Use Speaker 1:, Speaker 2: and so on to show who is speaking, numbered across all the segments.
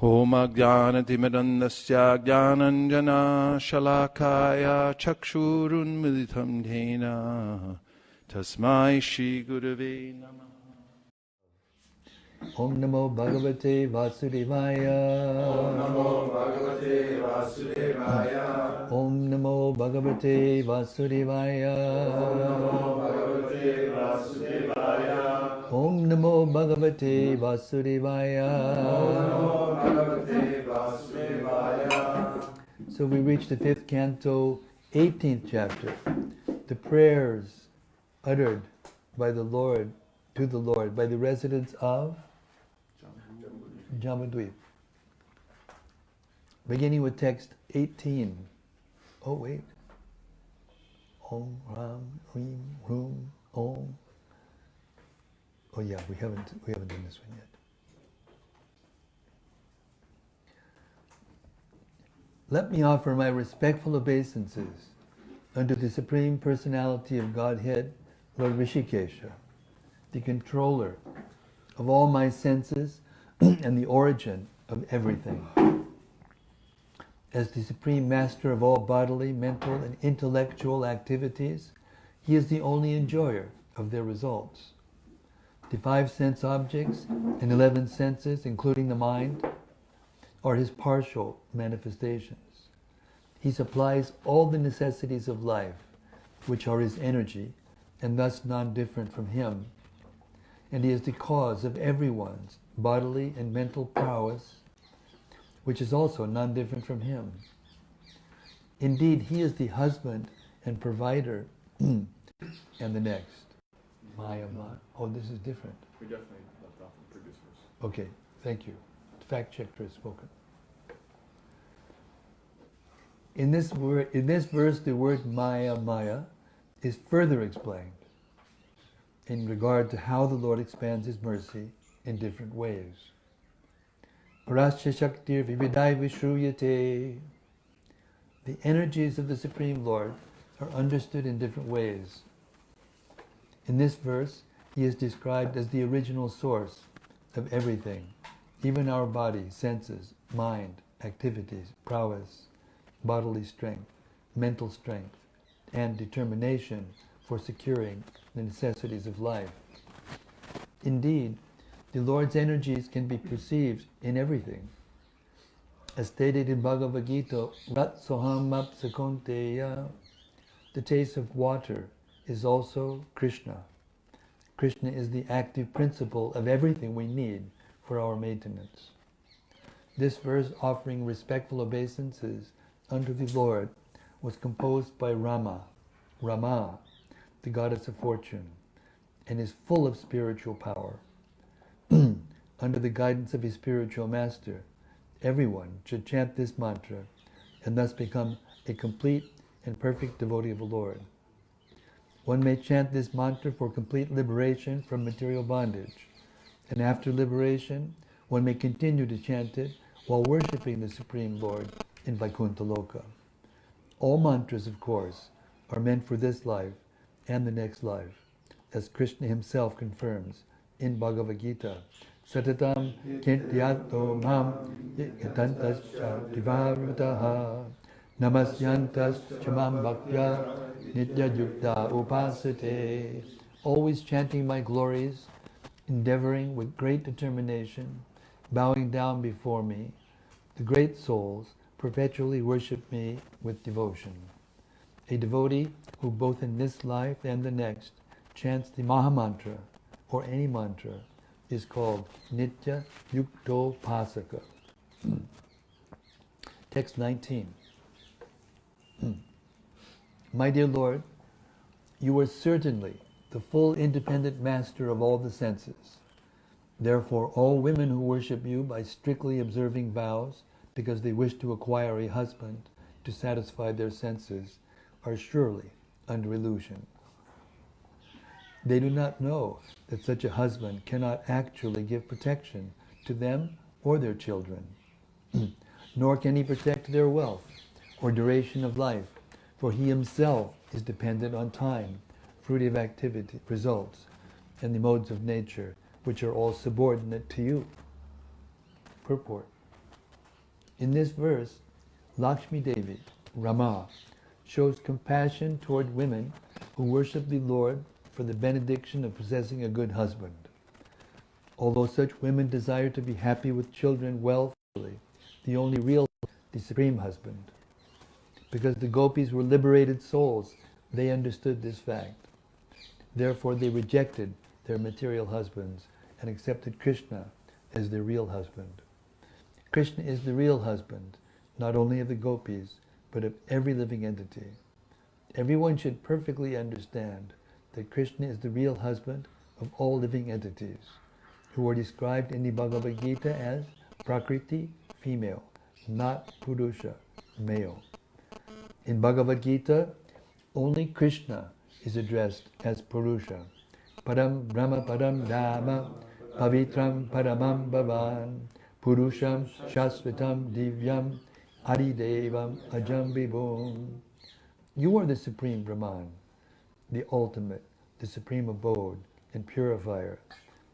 Speaker 1: Om Ajnanatimirandasya Jnananjana Shalakaya Chakshurunmilitam Dhena Tasmai Shri Gurave Namah.
Speaker 2: Om Namo Bhagavate Vasudevaya.
Speaker 3: Om Namo Bhagavate Vasudevaya.
Speaker 2: Om Namo Bhagavate Vasudevaya.
Speaker 3: Om Namo Bhagavate Vasudevaya.
Speaker 2: Om Namo Bhagavate Vasudevaya.
Speaker 3: Om Namo Bhagavate Vasudevaya.
Speaker 2: So we reach the 5th canto, 18th chapter. The prayers uttered by the Lord, to the Lord, by the residents of Jambudvip. Beginning with text 18. Oh wait. Om Ram Rim Rum Om. Oh yeah, we haven't done this one yet. Let me offer my respectful obeisances unto the Supreme Personality of Godhead, Lord Rishikesha, the controller of all my senses and the origin of everything. As the Supreme Master of all bodily, mental, and intellectual activities, he is the only enjoyer of their results. The 5 sense objects and 11 senses, including the mind, are his partial manifestations. He supplies all the necessities of life, which are his energy, and thus non-different from him. And he is the cause of everyone's bodily and mental prowess, which is also non-different from him. Indeed, he is the husband and provider. And the next. Maya. Oh, this is different.
Speaker 4: We definitely left off the previous verse.
Speaker 2: Okay, thank you. The fact checker has spoken. In this verse, the word Maya is further explained in regard to how the Lord expands his mercy in different ways. Parasya Shaktir Vividai Vishruyate. The energies of the Supreme Lord are understood in different ways. In this verse, he is described as the original source of everything, even our body, senses, mind, activities, prowess, bodily strength, mental strength, and determination for securing the necessities of life. Indeed, the Lord's energies can be perceived in everything. As stated in Bhagavad Gita, Rat Soham Mapsakonteya, the taste of water is also Krishna. Krishna is the active principle of everything we need for our maintenance. This verse, offering respectful obeisances unto the Lord, was composed by Rama, the goddess of fortune, and is full of spiritual power. Under the guidance of his spiritual master, everyone should chant this mantra and thus become a complete and perfect devotee of the Lord. One may chant this mantra for complete liberation from material bondage, and after liberation, one may continue to chant it while worshipping the Supreme Lord in Vaikuntha Loka. All mantras, of course, are meant for this life and the next life, as Krishna himself confirms in Bhagavad Gita. Satatam kirtyato mam yatantascha divarvataha namasyantas chamam bhaktya nitya yukta upasate. Always chanting my glories, endeavoring with great determination, bowing down before me, the great souls perpetually worship me with devotion. A devotee who both in this life and the next chants the Mahamantra or any mantra is called Nitya Yukto Pasaka. Text 19. My dear Lord, you are certainly the full independent master of all the senses. Therefore, all women who worship you by strictly observing vows because they wish to acquire a husband to satisfy their senses are surely under illusion. They do not know that such a husband cannot actually give protection to them or their children, nor can he protect their wealth or duration of life, for he himself is dependent on time, fruitive activity, results, and the modes of nature, which are all subordinate to you. Purport. In this verse, Lakshmi Devi, Rama, shows compassion toward women who worship the Lord for the benediction of possessing a good husband. Although such women desire to be happy with children, wealth, the only real, the supreme husband. Because the gopis were liberated souls, they understood this fact. Therefore they rejected their material husbands and accepted Krishna as their real husband. Krishna is the real husband, not only of the gopis, but of every living entity. Everyone should perfectly understand that Krishna is the real husband of all living entities, who are described in the Bhagavad Gita as Prakriti, female, not Purusha, male. In Bhagavad Gita, only Krishna is addressed as Purusha. Param Brahma Param Dhamma Pavitram Paramam Bhavan Purusham Shasvatam Divyam Adidevam Ajam Vibhum. You are the supreme Brahman, the ultimate, the supreme abode and purifier,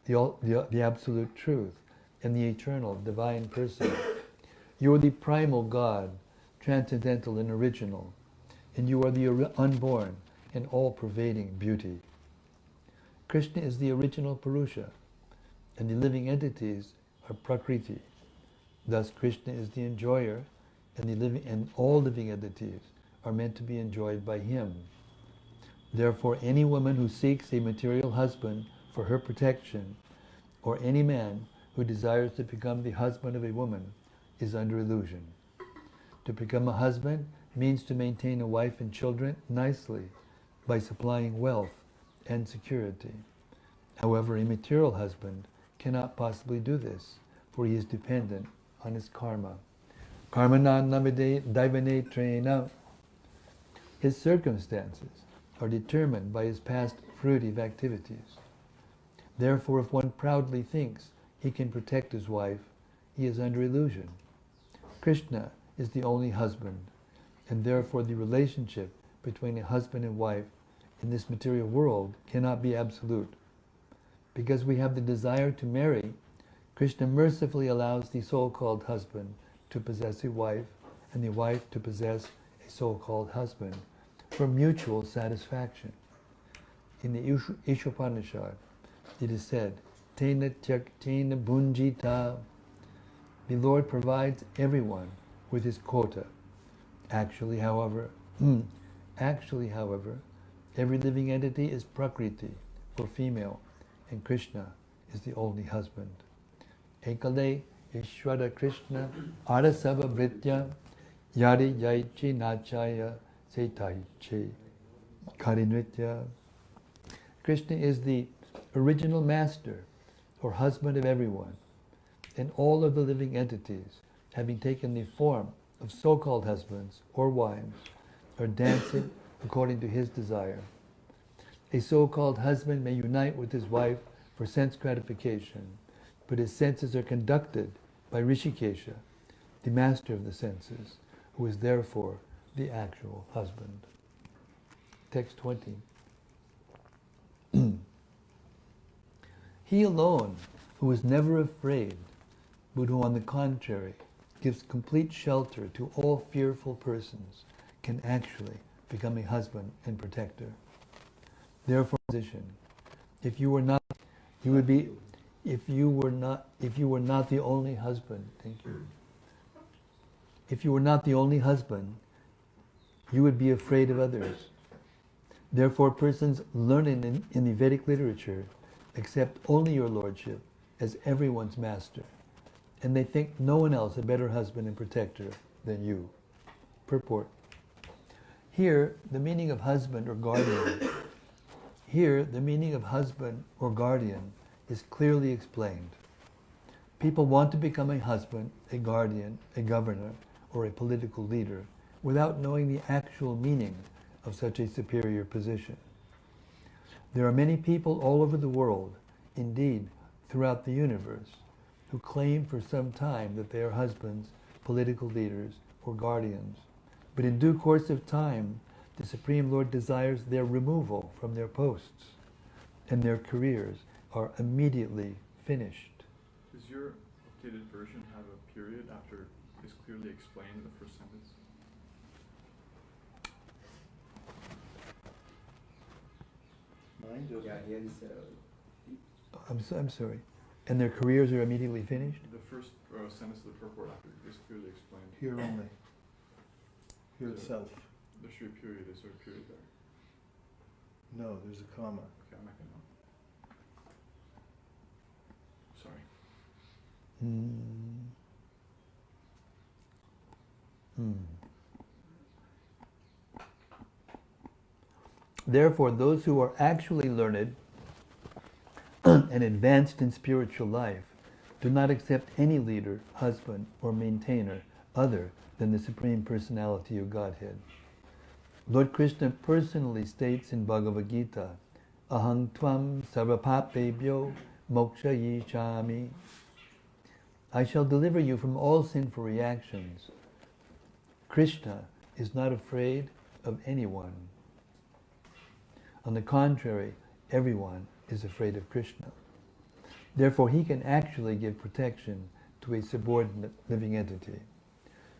Speaker 2: the absolute truth, and the eternal divine person. You are the primal God, transcendental and original, and you are the unborn and all-pervading beauty. Krishna is the original Purusha, and the living entities are Prakriti. Thus Krishna is the enjoyer, and all living entities are meant to be enjoyed by him. Therefore, any woman who seeks a material husband for her protection, or any man who desires to become the husband of a woman, is under illusion. To become a husband means to maintain a wife and children nicely by supplying wealth and security. However, a material husband cannot possibly do this, for he is dependent on his karma. Karmana namide daivane trena. His circumstances are determined by his past fruitive activities. Therefore, if one proudly thinks he can protect his wife, he is under illusion. Krishna is the only husband, and therefore the relationship between a husband and wife in this material world cannot be absolute. Because we have the desire to marry, Krishna mercifully allows the so-called husband to possess a wife and the wife to possess a so-called husband for mutual satisfaction. In the Ishopanishad, it is said, Tena tyaktena bunjita. The Lord provides everyone with his quota. Actually, however, every living entity is Prakriti, or female, and Krishna is the only husband. Ekale Ishvara Krishna Arasava Britya Yari Jaichi Nachaya Setaiche Karinritya. Krishna is the original master, or husband of everyone, and all of the living entities, having taken the form of so-called husbands or wives, are dancing according to his desire. A so-called husband may unite with his wife for sense gratification, but his senses are conducted by Rishikesha, the master of the senses, who is therefore the actual husband. Text 20. He alone, who is never afraid, but who on the contrary gives complete shelter to all fearful persons, can actually become a husband and protector. Therefore, position, if you were not the only husband, thank you. If you were not the only husband, you would be afraid of others. Therefore, persons learning in the Vedic literature accept only your lordship as everyone's master, and they think no one else a better husband and protector than you. Purport. Here, the meaning of husband or guardian is clearly explained. People want to become a husband, a guardian, a governor, or a political leader without knowing the actual meaning of such a superior position. There are many people all over the world, indeed throughout the universe, who claim for some time that they are husbands, political leaders, or guardians. But in due course of time, the Supreme Lord desires their removal from their posts, and their careers are immediately finished.
Speaker 4: Does your updated version have a period after is clearly explained in the first sentence?
Speaker 1: Mine doesn't.
Speaker 3: Yeah, he had
Speaker 2: I'm sorry. And their careers are immediately finished?
Speaker 4: The first sentence of the purport is clearly explained.
Speaker 1: Here only. Here itself.
Speaker 4: There should be a period. Is there a period there?
Speaker 1: No, there's a comma.
Speaker 4: Okay, I'm not going to know. Sorry.
Speaker 2: Therefore, those who are actually learned and advanced in spiritual life do not accept any leader, husband, or maintainer other than the Supreme Personality of Godhead. Lord Krishna personally states in Bhagavad Gita, Aham tvam sarvapapebhyo moksha yishami. I shall deliver you from all sinful reactions. Krishna is not afraid of anyone. On the contrary, everyone is afraid of Krishna. Therefore, he can actually give protection to a subordinate living entity.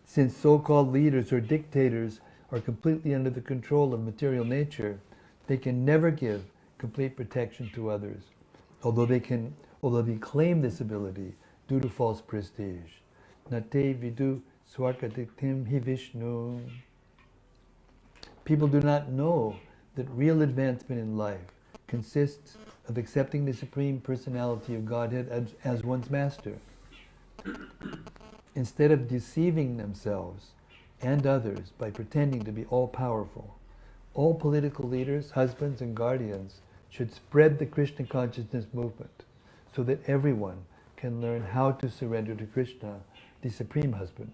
Speaker 2: Since so-called leaders or dictators are completely under the control of material nature, they can never give complete protection to others, although they claim this ability due to false prestige. Nate vidu swargadiktim hi Vishnu. People do not know that real advancement in life consists of accepting the Supreme Personality of Godhead as one's master. Instead of deceiving themselves and others by pretending to be all-powerful, all political leaders, husbands and guardians should spread the Krishna consciousness movement so that everyone can learn how to surrender to Krishna, the Supreme Husband.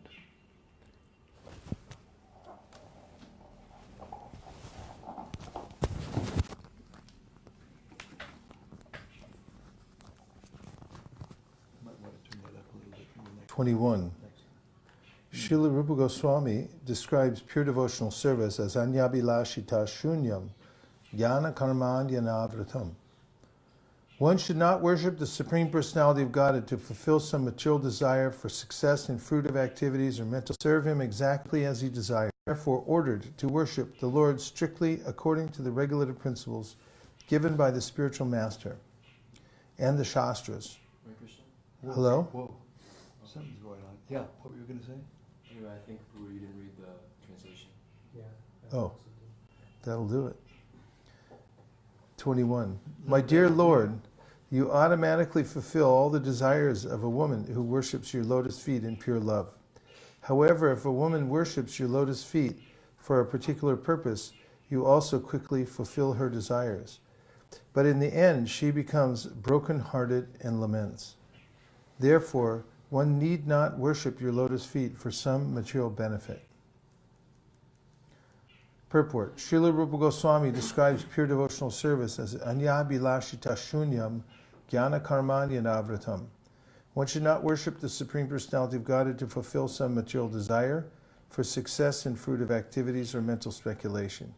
Speaker 1: Might want to turn that up a little bit from the next 21. Srila Rupa Goswami describes pure devotional service as anyabhilashita shunyam jnana karmanyanavrtam. One should not worship the Supreme Personality of Godhead to fulfill some material desire for success in fruitive activities or mental. Serve Him exactly as He desires. Therefore ordered to worship the Lord strictly according to the regulative principles given by the spiritual master and the Shastras.
Speaker 2: Whoa,
Speaker 1: Hello?
Speaker 2: Whoa. Something's going on. Yeah, what were you going to say?
Speaker 3: Anyway, I think you didn't read the translation. Yeah.
Speaker 1: Oh, that'll do it. 21. My dear Lord, you automatically fulfill all the desires of a woman who worships your lotus feet in pure love. However, if a woman worships your lotus feet for a particular purpose, you also quickly fulfill her desires. But in the end, she becomes broken-hearted and laments. Therefore, one need not worship your lotus feet for some material benefit. Purport. Srila Rupa Goswami describes pure devotional service as anyabhilashita shunyam jnana karmanyanavrtam. One should not worship the Supreme Personality of Godhead to fulfill some material desire for success in fruitive activities or mental speculation.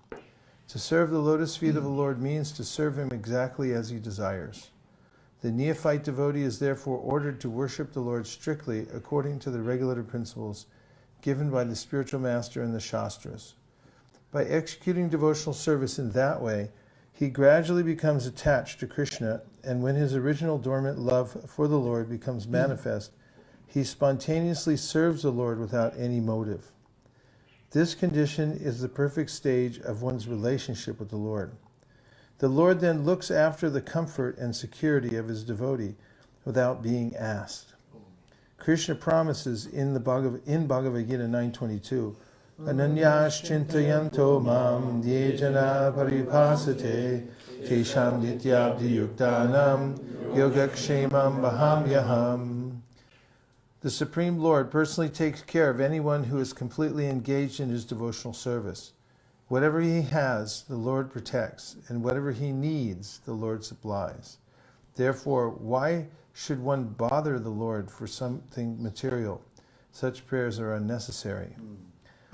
Speaker 1: To serve the lotus feet of the Lord means to serve Him exactly as He desires. The neophyte devotee is therefore ordered to worship the Lord strictly according to the regulative principles given by the spiritual master and the Shastras. By executing devotional service in that way, he gradually becomes attached to Krishna, and when his original dormant love for the Lord becomes manifest, he spontaneously serves the Lord without any motive. This condition is the perfect stage of one's relationship with the Lord. The Lord then looks after the comfort and security of his devotee without being asked. Krishna promises in Bhagavad Gita 9:22, Ananyas chintayanto mam yejana paripasate tesham nityabdi yuktanam yogakshemam bahamyaham. The Supreme Lord personally takes care of anyone who is completely engaged in his devotional service. Whatever he has, the Lord protects, and whatever he needs, the Lord supplies. Therefore, why should one bother the Lord for something material? Such prayers are unnecessary.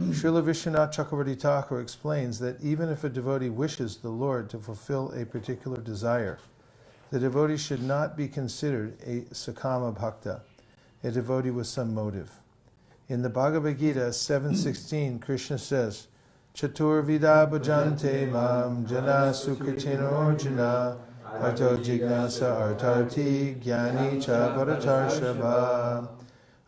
Speaker 1: Srila Vishwanath Chakravarti Thakur explains that even if a devotee wishes the Lord to fulfill a particular desire, the devotee should not be considered a sakama bhakta, a devotee with some motive. In the Bhagavad Gita 7:16, Krishna says, Chaturvida bhajante mam jana sukritino arjuna arto jignasa artarti jnani cha bharatarshava.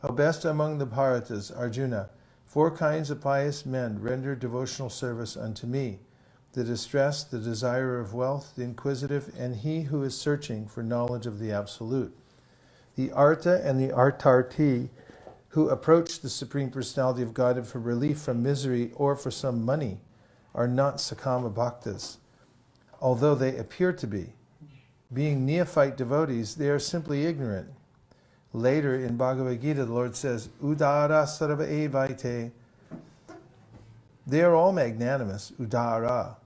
Speaker 1: O best among the Bharatas, Arjuna, 4 kinds of pious men render devotional service unto me: the distressed, the desirer of wealth, the inquisitive, and he who is searching for knowledge of the Absolute. The Arta and the Artarti, who approach the Supreme Personality of Godhead for relief from misery or for some money, are not Sakama Bhaktas, although they appear to be. Being neophyte devotees, they are simply ignorant. Later in Bhagavad Gita, the Lord says, Udara sarva evaite. They are all magnanimous, Udara.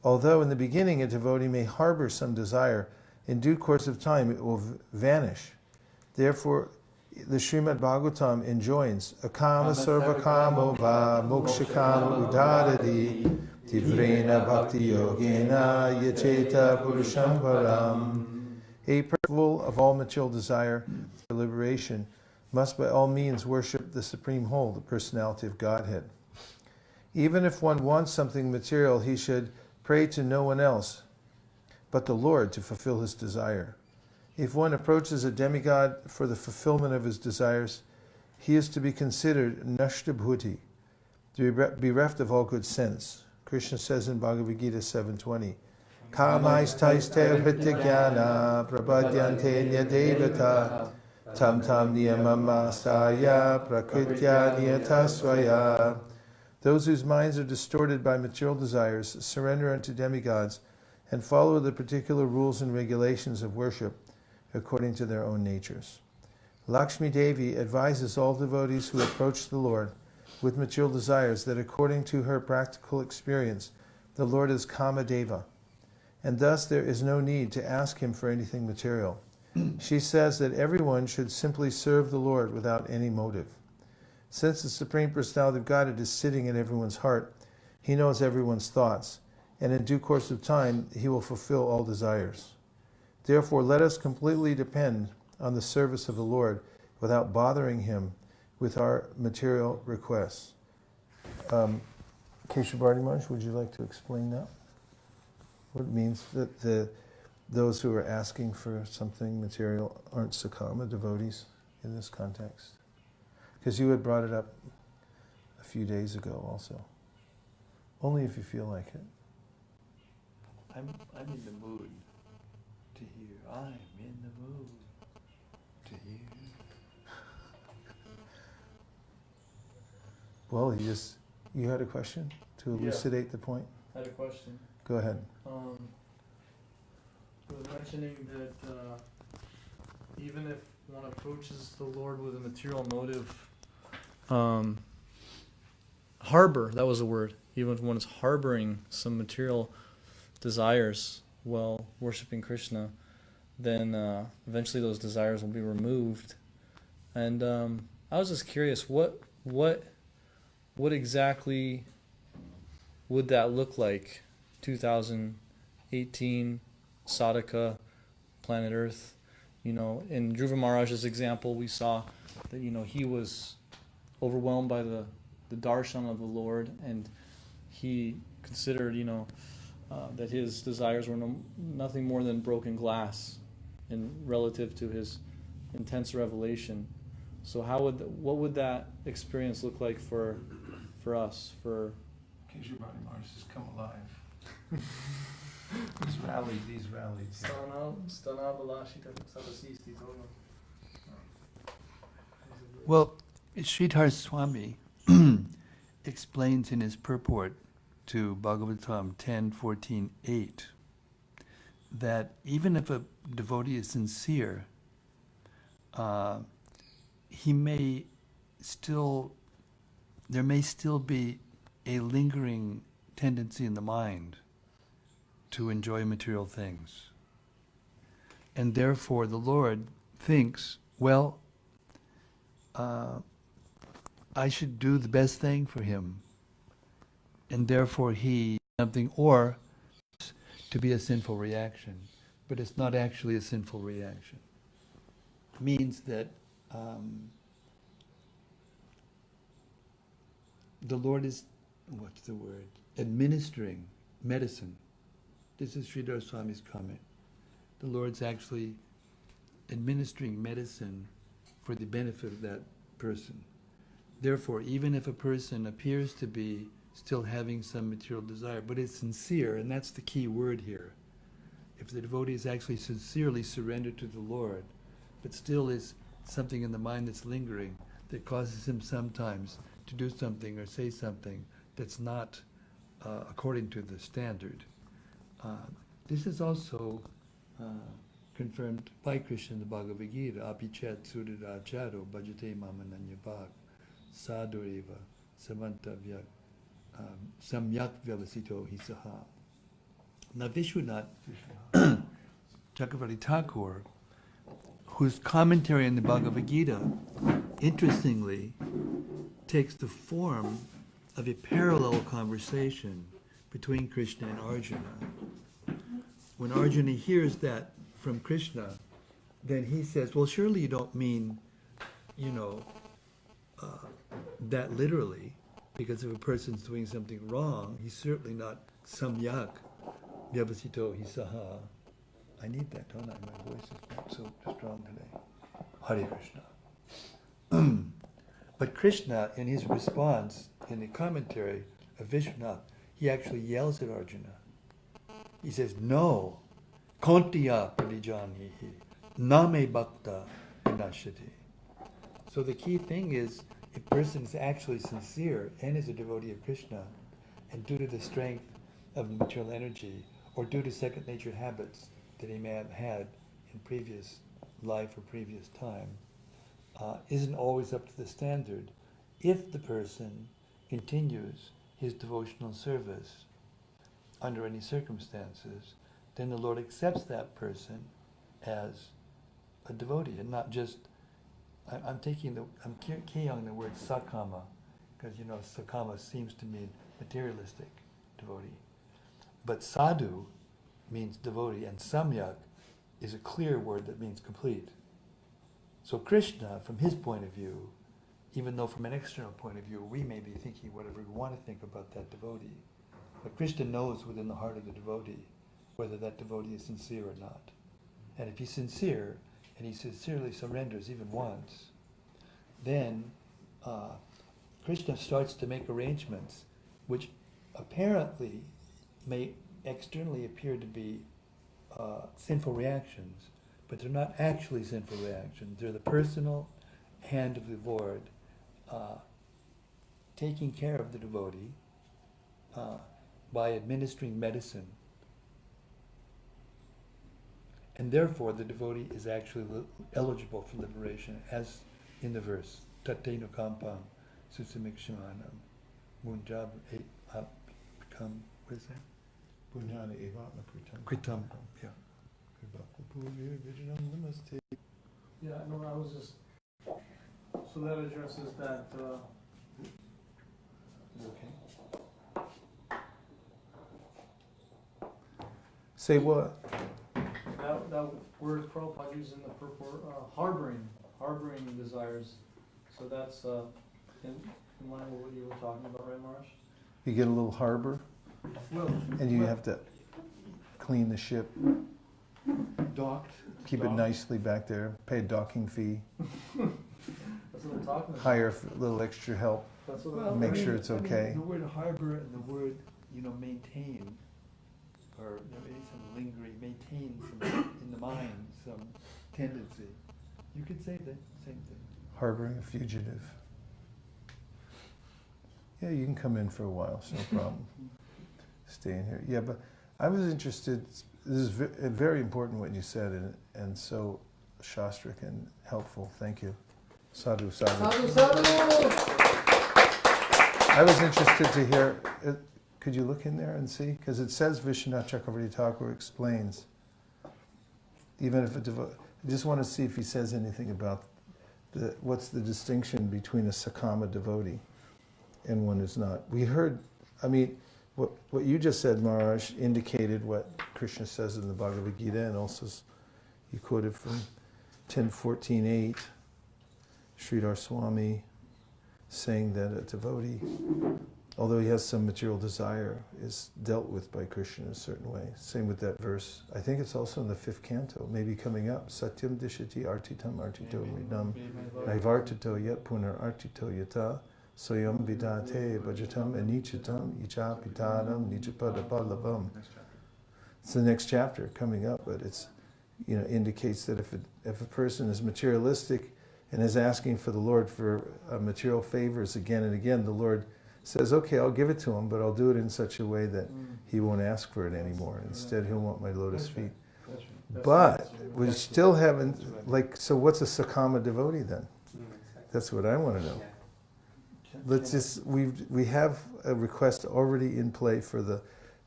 Speaker 1: Although in the beginning a devotee may harbor some desire, in due course of time it will vanish. Therefore, the Srimad Bhagavatam enjoins akama sarvakamo va mokshakama udadadi tivrena bhakti yogena yacheta purusham param. A person full of all material desire for liberation must by all means worship the Supreme Whole, the Personality of Godhead. Even if one wants something material, he should pray to no one else but the Lord to fulfill his desire. If one approaches a demigod for the fulfillment of his desires, he is to be considered nashtabhuti, bereft of all good sense. Krishna says in Bhagavad Gita 7:20, Kamaistaiste hrityajnana prabhadyante nyadevata tam tam niyamamasaya prakritya niyatasvaya. Those whose minds are distorted by material desires surrender unto demigods and follow the particular rules and regulations of worship according to their own natures. Lakshmi Devi advises all devotees who approach the Lord with material desires that according to her practical experience, the Lord is Kamadeva, and thus there is no need to ask him for anything material. She says that everyone should simply serve the Lord without any motive. Since the Supreme Personality of Godhead is sitting in everyone's heart, he knows everyone's thoughts, and in due course of time, he will fulfill all desires. Therefore, let us completely depend on the service of the Lord without bothering him with our material requests. Kesava Maharaj, would you like to explain that? What it means that those who are asking for something material aren't Sakama devotees in this context? Because you had brought it up a few days ago also. Only if you feel like it.
Speaker 2: I'm in the mood to hear. I'm in the mood to hear.
Speaker 1: Well, you had a question to elucidate the point?
Speaker 5: I had a question.
Speaker 1: Go ahead.
Speaker 5: You were mentioning that even if one approaches the Lord with a material motive, harbor, that was the word. Even if one is harboring some material desires while worshiping Krishna, then eventually those desires will be removed. And I was just curious, what exactly would that look like? 2018 Sadhaka, planet Earth. In Dhruva Maharaj's example, we saw that he was overwhelmed by the darshan of the Lord, and he considered that his desires were nothing more than broken glass in relative to his intense revelation. So what would that experience look like for us? For
Speaker 1: Kesava Maharaj has come alive. These rallies.
Speaker 2: Well, Sridhar Swami explains in his purport to Bhagavatam 10:14-8 that even if a devotee is sincere, there may still be a lingering tendency in the mind to enjoy material things. And therefore the Lord thinks, well, I should do the best thing for him. And therefore he something, or to be a sinful reaction. But it's not actually a sinful reaction. It means that the Lord is, what's the word? Administering medicine. This is Sridhar Swami's comment. The Lord's actually administering medicine for the benefit of that person. Therefore, even if a person appears to be still having some material desire, but is sincere, and that's the key word here. If the devotee is actually sincerely surrendered to the Lord, but still is something in the mind that's lingering, that causes him sometimes to do something or say something that's not according to the standard. This is also confirmed by Krishna in the Bhagavad Gita. Apichat suriracharo bhajate mamananyabhag sadhureva samantavyak samyak vyavasito hisaha. Now Vishwanath Chakravarti Thakur, whose commentary on the Bhagavad Gita, interestingly, takes the form of a parallel conversation between Krishna and Arjuna. When Arjuna hears that from Krishna, then he says, well, surely you don't mean, that literally, because if a person's doing something wrong, he's certainly not samyak vyavasito hisaha. I need that, don't I? My voice is not so strong today. Hare Krishna. But Krishna, in his response, in the commentary of Vishwanath, he actually yells at Arjuna. He says, no, kontiya pradijanihi, name bhakta vinashyati. So the key thing is, if a person is actually sincere and is a devotee of Krishna, and due to the strength of the material energy, or due to second nature habits that he may have had in previous life or previous time, isn't always up to the standard. If the person continues his devotional service under any circumstances, then the Lord accepts that person as a devotee, and not just. I'm keying on the word sakama, because sakama seems to mean materialistic devotee, but sadhu means devotee, and samyak is a clear word that means complete. So Krishna, from his point of view, even though from an external point of view we may be thinking whatever we want to think about that devotee, but Krishna knows within the heart of the devotee whether that devotee is sincere or not. And if he's sincere, and he sincerely surrenders even once, then Krishna starts to make arrangements which apparently may externally appear to be sinful reactions, but they're not actually sinful reactions. They're the personal hand of the Lord taking care of the devotee by administering medicine. And therefore the devotee is actually eligible for liberation, as in the verse, Tateno kampam susamikshamanam munjab apikam, what is that?
Speaker 1: Bunyana evatma
Speaker 2: Kritam, yeah.
Speaker 5: Yeah, no, I was just, so that addresses that,
Speaker 2: Okay.
Speaker 1: Say what?
Speaker 5: that word Prabhupada used in the purport, harboring desires. So that's in line with what you were talking about, right, Maharaj?
Speaker 1: You get a little harbor,
Speaker 5: Well,
Speaker 1: and you have to clean the ship,
Speaker 2: Docked.
Speaker 1: keep it nicely back there, pay a docking fee,
Speaker 5: that's what I'm talking about.
Speaker 1: hire a little extra help.
Speaker 5: That's what
Speaker 2: Well,
Speaker 1: Make sure it's okay.
Speaker 2: The word harbor and the word, maintain, or maybe some lingering, maintain some in the mind, some tendency. You could say the same thing.
Speaker 1: Harboring a fugitive. Yeah, you can come in for a while, it's no problem. Stay in here. Yeah, but I was interested, this is very important what you said, and so Shastric and helpful. Thank you. Sadhu, sadhu.
Speaker 5: Sadhu, sadhu!
Speaker 1: I was interested to hear, could you look in there and see? Because it says Vishwanath Chakravarti Thakur explains, even if I just want to see if he says anything about what's the distinction between a Sakama devotee and one who's not. We heard, what you just said, Maharaj, indicated what Krishna says in the Bhagavad Gita, and also you quoted from 10.14.8, Sridhar Swami saying that a devotee, although he has some material desire, is dealt with by Krishna in a certain way. Same with that verse. I think it's also in the 5th canto, maybe coming up. Satyam dishati artitam artito midam naivartito yat punar artito yata soyam vidate bhajatam anichatam icha pitadam nijapadapalavam. It's the next chapter coming up, but it's, indicates that if a person is materialistic and is asking for the Lord for material favors again and again, the Lord says, okay, I'll give it to him, but I'll do it in such a way that he won't ask for it anymore. Instead, he'll want my lotus feet. But we still haven't, so what's a Sakama devotee then? That's what I want to know. We have a request already in play for the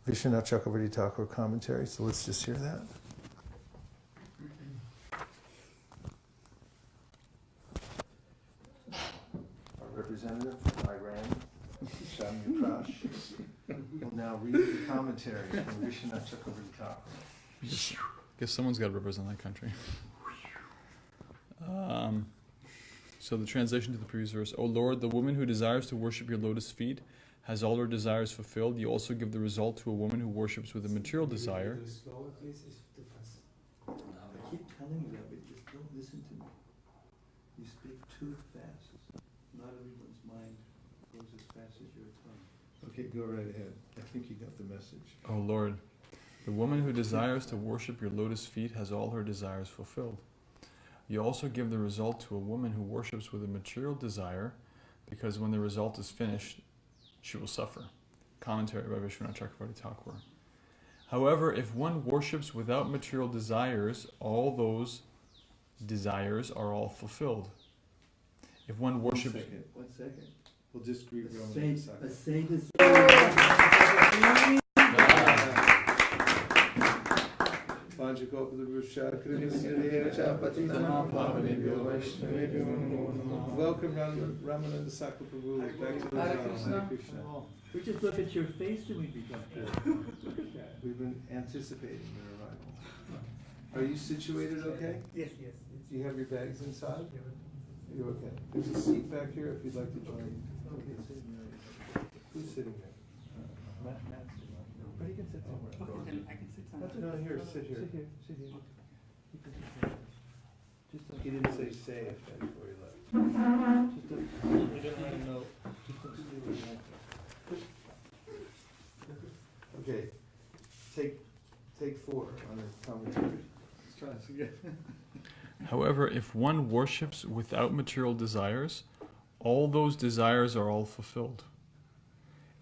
Speaker 1: Vishwanath Chakravarti Thakur commentary, so let's just hear that. Our representative from Iran, Shamya Prash, will now read the commentary from Vishwanath Chakravarti Thakur.
Speaker 4: Guess someone's got to represent that country. So the translation to the previous verse: O Lord, the woman who desires to worship your lotus feet has all her desires fulfilled. You also give the result to a woman who worships with a material desire.
Speaker 2: I keep telling you that, but just don't listen to me. You speak too fast. Not everyone's mind goes as fast as your tongue.
Speaker 1: Okay, go right ahead. I think you got the message.
Speaker 4: O Lord, the woman who desires to worship your lotus feet has all her desires fulfilled. You also give the result to a woman who worships with a material desire, because when the result is finished, she will suffer. Commentary by Vishwanath Chakravarti Thakur. However, if one worships without material desires, all those desires are all fulfilled. If one worships...
Speaker 1: 1 second. We'll just greet
Speaker 2: A
Speaker 1: Roman.
Speaker 2: saint is...
Speaker 1: Welcome, Ramananda Sakraprabhu. Back to the
Speaker 2: Hare Krishna. We just look at your face and we become pure.
Speaker 1: We've been anticipating your arrival. Are you situated okay?
Speaker 2: Yes.
Speaker 1: Do you have your bags inside? You're okay. There's a seat back here if you'd like to join. Okay, who's sitting there? Matt's sitting on here. But he can sit somewhere.
Speaker 6: Okay, then I can sit somewhere.
Speaker 1: No, here, sit here.
Speaker 2: Sit here. You can sit here. Just don't,
Speaker 1: He didn't say it before he left.
Speaker 2: just don't, you didn't let him know. Just don't sit where you want.
Speaker 1: Okay, take 4 on the commentary.
Speaker 2: Let's try this again.
Speaker 4: However, if one worships without material desires, all those desires are all fulfilled.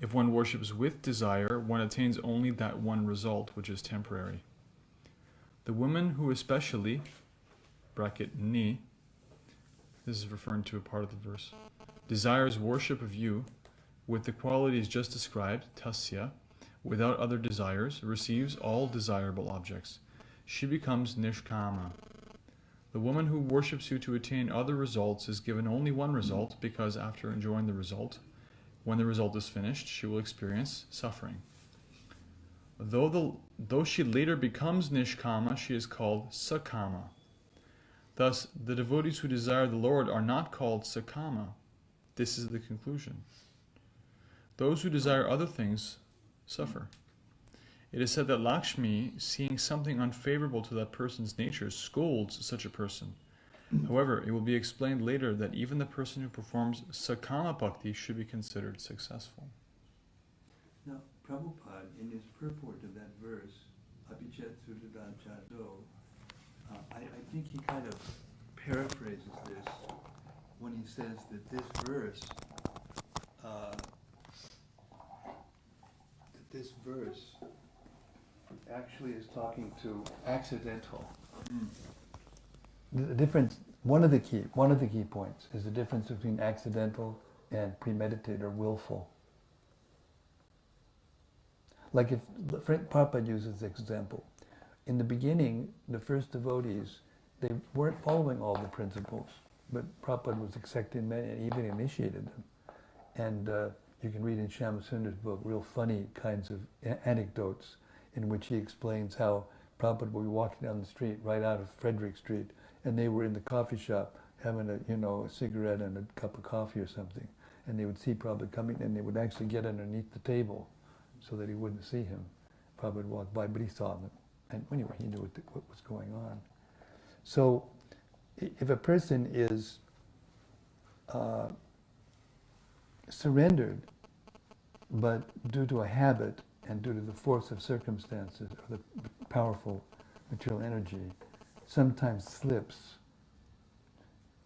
Speaker 4: If one worships with desire, one attains only that one result, which is temporary. The woman who especially, bracket ni, this is referring to a part of the verse, desires worship of you, with the qualities just described, tasya, without other desires, receives all desirable objects. She becomes nishkama. The woman who worships you to attain other results is given only one result, because after enjoying the result, when the result is finished, she will experience suffering. Though she later becomes nishkama, she is called sakama. Thus, the devotees who desire the Lord are not called sakama. This is the conclusion. Those who desire other things suffer. It is said that Lakshmi, seeing something unfavorable to that person's nature, scolds such a person. However, it will be explained later that even the person who performs sakama bhakti should be considered successful.
Speaker 2: Now, Prabhupada, in his purport of that verse, Abhijat Sudadan Chado, I think he kind of paraphrases this when he says that this verse actually is talking to accidental. The difference, one of the key points is the difference between accidental and premeditated or willful. Like if Prabhupada uses this example, in the beginning, the first devotees, they weren't following all the principles, but Prabhupada was accepting many and even initiated them. And you can read in Shamasundar's book real funny kinds of anecdotes in which he explains how Prabhupada would be walking down the street right out of Frederick Street, and they were in the coffee shop having a cigarette and a cup of coffee or something. and they would see Prabhupada coming, and they would actually get underneath the table so that he wouldn't see him. Prabhupada would walk by, but he saw them. And anyway, he knew what was going on. So if a person is surrendered, but due to a habit and due to the force of circumstances or the powerful material energy, sometimes slips.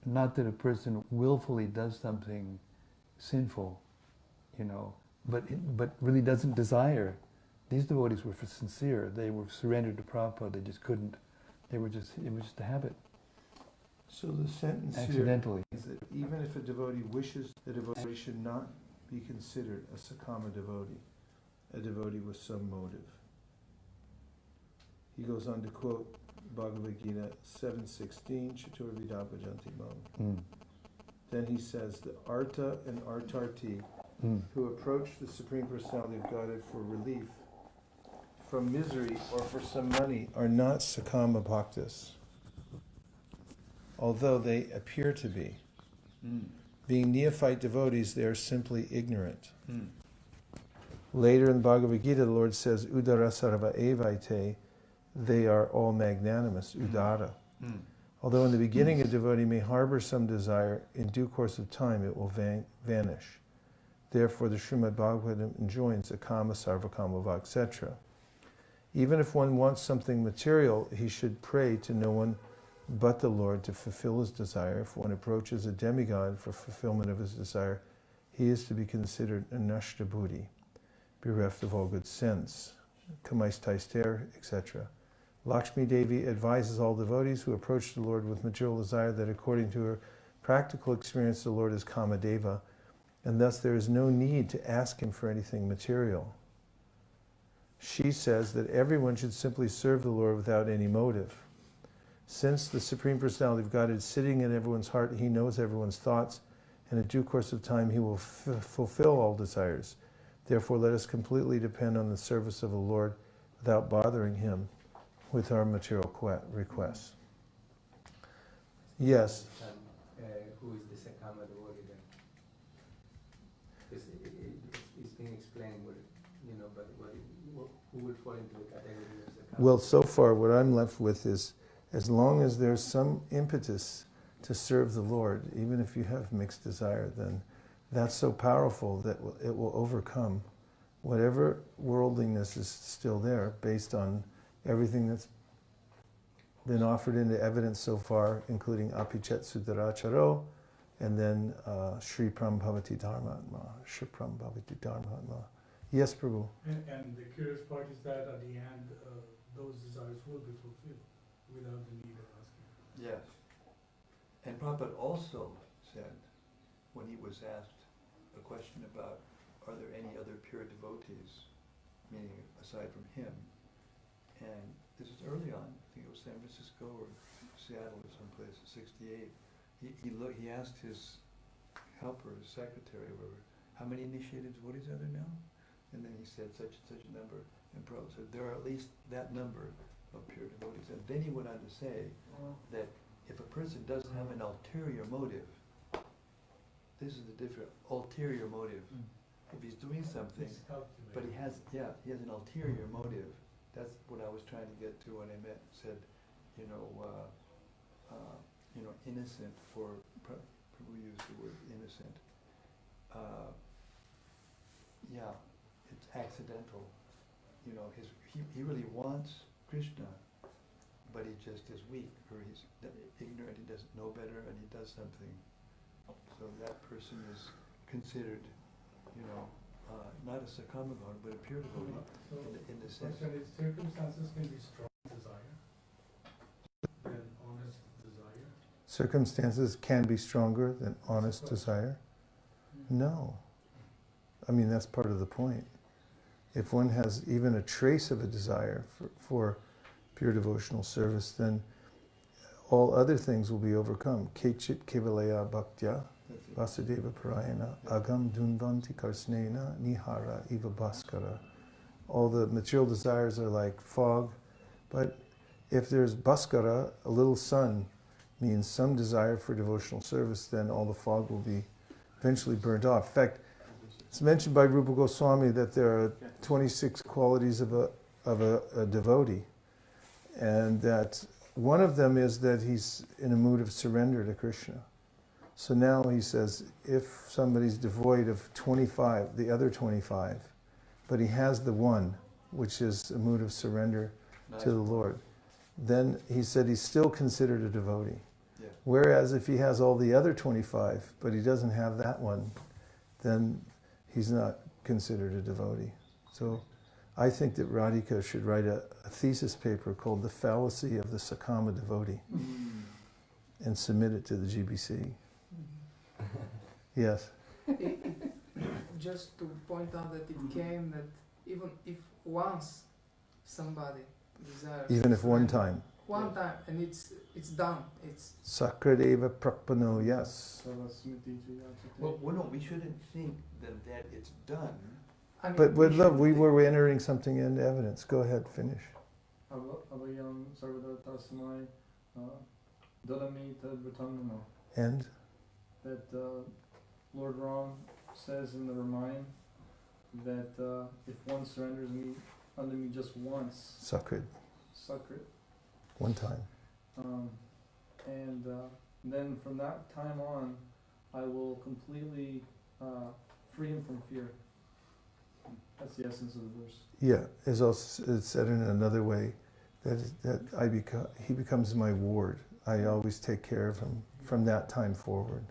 Speaker 2: Not that a person willfully does something sinful, but really doesn't desire. These devotees were sincere. They were surrendered to Prabhupada. They just couldn't. It was just a habit.
Speaker 1: So the sentence
Speaker 2: Accidentally.
Speaker 1: here is that even if a devotee wishes, the devotee should not be considered a sakama devotee, a devotee with some motive. He goes on to quote Bhagavad Gita 7:16, Chatur Vidabhajanti Mam. Then he says, the Arta and Artarti who approach the Supreme Personality of Godhead for relief from misery or for some money are not sakama bhaktas, although they appear to be. Being neophyte devotees, they are simply ignorant. Later in Bhagavad Gita, the Lord says, Udara sarva evaite, they are all magnanimous, udara. Although in the beginning a devotee may harbor some desire, in due course of time it will vanish. Therefore the Srimad Bhagavatam enjoins akama, sarvakama, etc. Even if one wants something material, he should pray to no one but the Lord to fulfill his desire. If one approaches a demigod for fulfillment of his desire, he is to be considered a nashta buddhi, bereft of all good sense, kamais taister, etc. Lakshmi Devi advises all devotees who approach the Lord with material desire that according to her practical experience the Lord is Kamadeva, and thus there is no need to ask him for anything material. She says that everyone should simply serve the Lord without any motive. Since the Supreme Personality of God is sitting in everyone's heart, he knows everyone's thoughts, and in due course of time he will fulfill all desires. Therefore let us completely depend on the service of the Lord without bothering him with our material requests. Yes?
Speaker 6: Who is the Sakama devotee then? Because it's been explained, but who would fall into the category of Sakama?
Speaker 1: Well, so far what I'm left with is, as long as there's some impetus to serve the Lord, even if you have mixed desire, then that's so powerful that it will overcome whatever worldliness is still there based on everything that's been offered into evidence so far, including Apichet Sudaracharo, and then Shri Prambhavati Dharmatma, Shri Prambhavati Dharmatma. Yes, Prabhu?
Speaker 7: And the curious part is that at the end, those desires will be fulfilled without the need of asking.
Speaker 2: Yes. And Prabhupada also said, when he was asked a question about, are there any other pure devotees, meaning aside from him, and this is early on, I think it was San Francisco or Seattle or someplace, 68. He asked his helper, his secretary, whatever, how many initiated devotees are there now? And then he said such and such a number. And Prabhupada said there are at least that number of pure devotees. And then he went on to say that if a person doesn't have an ulterior motive, this is the different ulterior motive. If he's doing something, but he has an ulterior motive. That's what I was trying to get to when I said, innocent, for Prabhu used the word innocent. It's accidental. He really wants Krishna, but he just is weak, or he's ignorant, he doesn't know better, and he does something. So that person is considered, not a sakamagon, but a pure devotee.
Speaker 7: So
Speaker 2: in the
Speaker 7: the
Speaker 2: sense.
Speaker 7: question is, circumstances can be strong desire than honest desire.
Speaker 1: Circumstances can be stronger than honest desire? No. I mean, that's part of the point. If one has even a trace of a desire for pure devotional service, then all other things will be overcome. Kechit kevalaya bhaktya vasudeva parayana agam dunvanti karsnena nihara iva bhaskara. All the material desires are like fog, but if there's bhaskara, a little sun, means some desire for devotional service, then all the fog will be eventually burnt off. In fact, it's mentioned by Rupa Goswami that there are 26 qualities of a devotee, and that one of them is that he's in a mood of surrender to Krishna. So now he says, if somebody's devoid of 25, the other 25, but he has the one, which is a mood of surrender to the Lord, then he said he's still considered a devotee.
Speaker 2: Yeah.
Speaker 1: Whereas if he has all the other 25, but he doesn't have that one, then he's not considered a devotee. So I think that Radhika should write a thesis paper called The Fallacy of the Sakama Devotee and submit it to the GBC. Yes.
Speaker 8: Just to point out that it came that even if once somebody desires,
Speaker 1: Even if one time.
Speaker 8: one time, and it's done, it's
Speaker 1: Sakradeva Prapano, yes.
Speaker 2: Well, no, we shouldn't think that it's done.
Speaker 8: I mean,
Speaker 1: But with
Speaker 8: we
Speaker 1: love,
Speaker 8: should-
Speaker 1: we were entering something into evidence. Go ahead, finish.
Speaker 5: Avayam sarvada tasmai dadami tadvatamano.
Speaker 1: And
Speaker 5: That Lord Ram says in the Ramayana that if one surrenders me unto me just once,
Speaker 1: Sakrid,
Speaker 5: Sakrit,
Speaker 1: one time.
Speaker 5: and then from that time on, I will completely free him from fear. That's the essence of the verse.
Speaker 1: Yeah, it's also it's said in another way that he becomes my ward. I always take care of him from that time forward,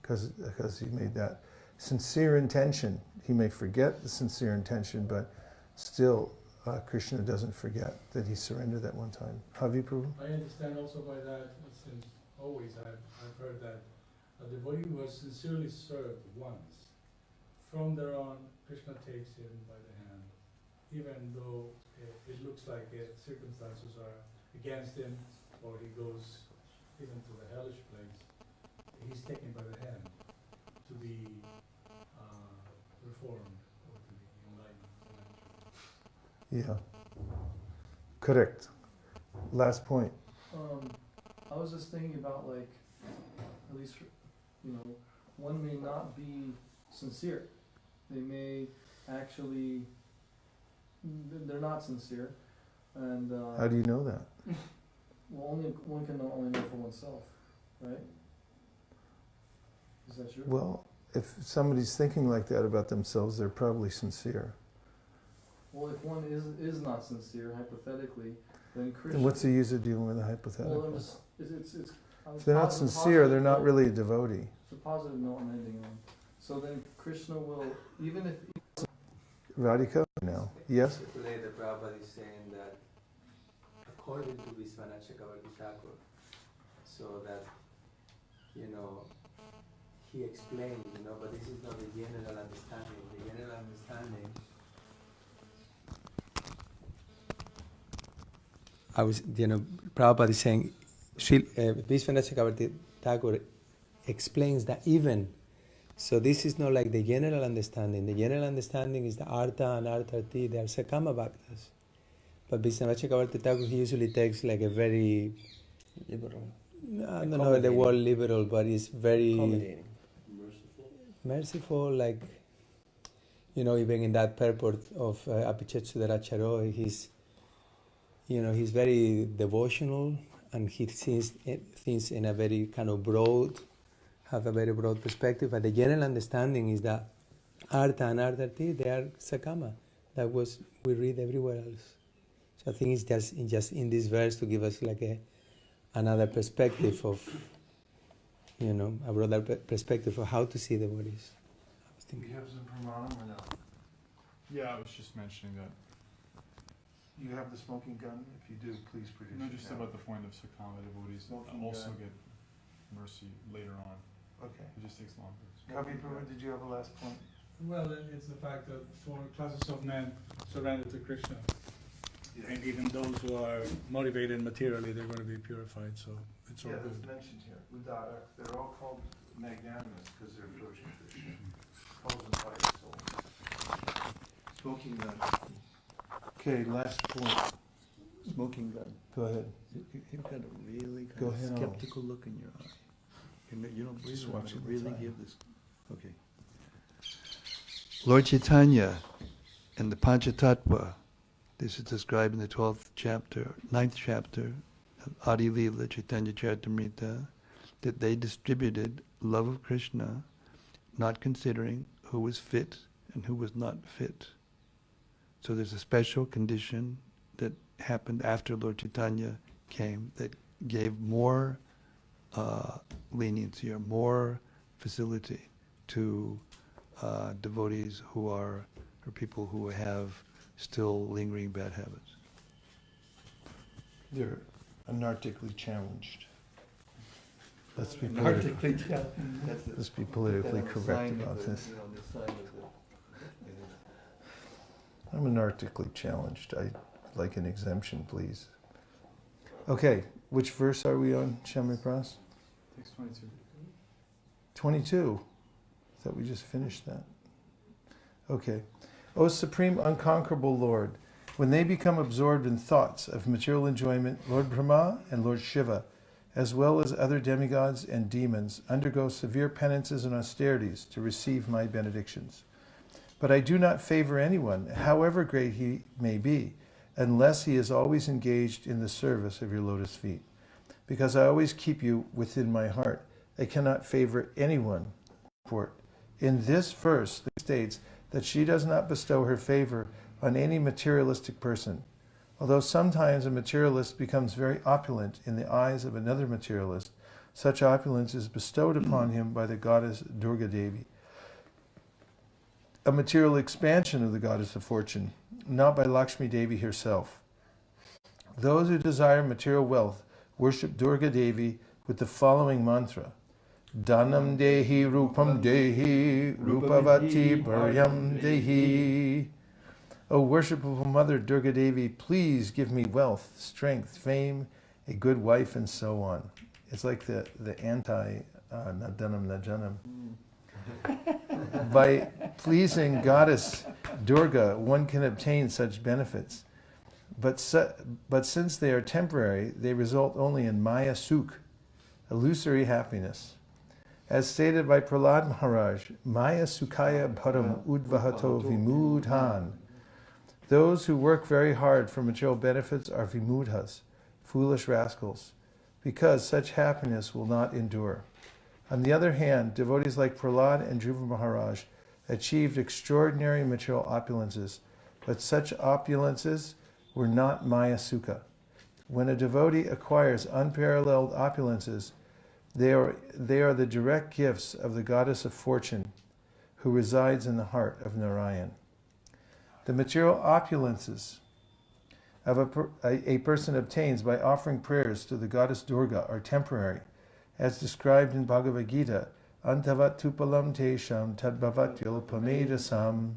Speaker 1: because he made that sincere intention. He may forget the sincere intention, but still Krishna doesn't forget that he surrendered that one time. Havi Prabhu?
Speaker 7: I understand also by that, since always I've heard that a devotee who has sincerely served once, from there on, Krishna takes him by the hand, even though it looks like circumstances are against him, or he goes even to the hellish place. He's taken by the hand to be reformed or to be enlightened.
Speaker 1: Yeah. Correct. Last point.
Speaker 5: I was just thinking about, like, at least, one may not be sincere. They may actually, they're not sincere, and
Speaker 1: How do you know that?
Speaker 5: well, one can only know for oneself, right? Is that true?
Speaker 1: Well, if somebody's thinking like that about themselves, they're probably sincere.
Speaker 5: Well, if one is not sincere, hypothetically, then Krishna.
Speaker 1: Then what's the use of dealing with a
Speaker 5: Well,
Speaker 1: hypothetical?
Speaker 5: I'm just, it's.
Speaker 1: If they're not sincere, they're not really a devotee.
Speaker 5: It's a positive note I'm ending on. So then Krishna will, even if.
Speaker 1: Radhika now. Yes?
Speaker 6: Later, Prabhupada is saying that according to Vishwanath Chakravarti Thakur, so that, he explained, but this is not the general understanding. The general understanding, Prabhupada is saying, Vishwanath Chakravarti Thakur explains that even, so this is not like the general understanding. The general understanding is the Artha and Artharthi, they are Sakama Bhaktas. But Vishwanath Chakravarti Thakur, he usually takes like a very, liberal. I don't know the word liberal, but it's very merciful, like, even in that purport of Apichet Sudaracharo, he's very devotional, and he sees things in a very kind of have a very broad perspective. But the general understanding is that Artha and Artharthi, they are Sakama. That was, we read everywhere else. So I think it's just in this verse to give us like another perspective of, a broader perspective of how to see the bodies.
Speaker 1: Do you have some pramanam or no?
Speaker 4: Yeah, I was just mentioning that.
Speaker 1: You have the smoking gun? If you do, please produce it
Speaker 4: Just
Speaker 1: now.
Speaker 4: about the point of Sakama devotees
Speaker 1: Smoking
Speaker 4: also
Speaker 1: gun.
Speaker 4: get mercy later on.
Speaker 1: Okay.
Speaker 4: It just takes longer.
Speaker 1: Kavi Prabhu, did you have a last point?
Speaker 7: Well, it's the fact that four classes of men surrender to Krishna. And even those who are motivated materially, they're going to be purified, so it's all
Speaker 1: Yeah, that's
Speaker 7: good.
Speaker 1: mentioned here. Udara, they're all called magnanimous because they're approaching Krishna. Calls them fire souls. Smoking gun. Okay, last point.
Speaker 2: Smoking gun.
Speaker 1: Go ahead.
Speaker 2: You've got a really
Speaker 1: Go
Speaker 2: kind
Speaker 1: ahead
Speaker 2: of
Speaker 1: on.
Speaker 2: skeptical look in your eye. You don't
Speaker 1: Just
Speaker 2: really want
Speaker 1: watch
Speaker 2: to
Speaker 1: it
Speaker 2: really
Speaker 1: inside.
Speaker 2: give this Okay. Lord Chaitanya and the Panchatattva, this is described in the 12th chapter, 9th chapter of Adi Lila Chaitanya Charitamrita, that they distributed love of Krishna, not considering who was fit and who was not fit. So there's a special condition that happened after Lord Chaitanya came that gave more leniency or more facility to devotees who are, or people who have still lingering bad habits.
Speaker 1: They're anarchically challenged. Let's be
Speaker 2: Anarchically
Speaker 1: politically,
Speaker 2: challenged.
Speaker 1: let's be politically correct about this. I'm anarchically challenged. I'd like an exemption, please. Okay, which verse are we on, Shamri Pras?
Speaker 4: Text 22.
Speaker 1: 22. I thought we just finished that. Okay. O Supreme Unconquerable Lord, when they become absorbed in thoughts of material enjoyment, Lord Brahma and Lord Shiva, as well as other demigods and demons, undergo severe penances and austerities to receive my benedictions. But I do not favor anyone, however great he may be, unless he is always engaged in the service of your lotus feet. Because I always keep you within my heart, I cannot favor anyone. In this verse, it states that she does not bestow her favor on any materialistic person. Although sometimes a materialist becomes very opulent in the eyes of another materialist, such opulence is bestowed upon him by the goddess Durga Devi. A material expansion of the goddess of fortune, not by Lakshmi Devi herself. Those who desire material wealth worship Durga Devi with the following mantra: Dhanam Dehi Rupam Dehi Rupavati Bharyam Dehi. O worshipful Mother Durga Devi, please give me wealth, strength, fame, a good wife, and so on. It's like the anti Nadanam Najanam. By pleasing Goddess Durga, one can obtain such benefits. But since they are temporary, they result only in Maya Sukh, illusory happiness. As stated by Prahlad Maharaj, Maya Sukhaya Bharam Udvahato Vimudhan. Those who work very hard for material benefits are vimudhas, foolish rascals, because such happiness will not endure. On the other hand, devotees like Prahlad and Dhruva Maharaj achieved extraordinary material opulences, but such opulences were not Maya Sukha. When a devotee acquires unparalleled opulences, they are the direct gifts of the goddess of fortune, who resides in the heart of Narayan. The material opulences of a person obtains by offering prayers to the goddess Durga are temporary, as described in Bhagavad Gita, Antavat tupalam tesham tadbhavatyul pamedasam.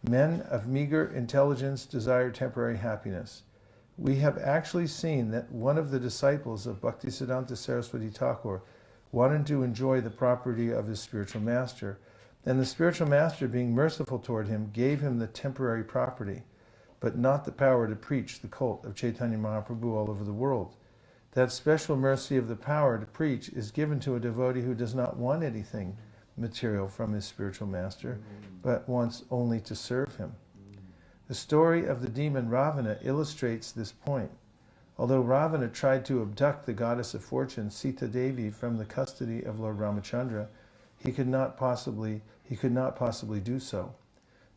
Speaker 1: Men of meager intelligence desire temporary happiness. We have actually seen that one of the disciples of Bhaktisiddhanta Saraswati Thakur wanted to enjoy the property of his spiritual master, and the spiritual master, being merciful toward him, gave him the temporary property, but not the power to preach the cult of Chaitanya Mahaprabhu all over the world. That special mercy of the power to preach is given to a devotee who does not want anything material from his spiritual master, but wants only to serve him. The story of the demon Ravana illustrates this point. Although Ravana tried to abduct the goddess of fortune, Sita Devi, from the custody of Lord Ramachandra, he could not possibly do so.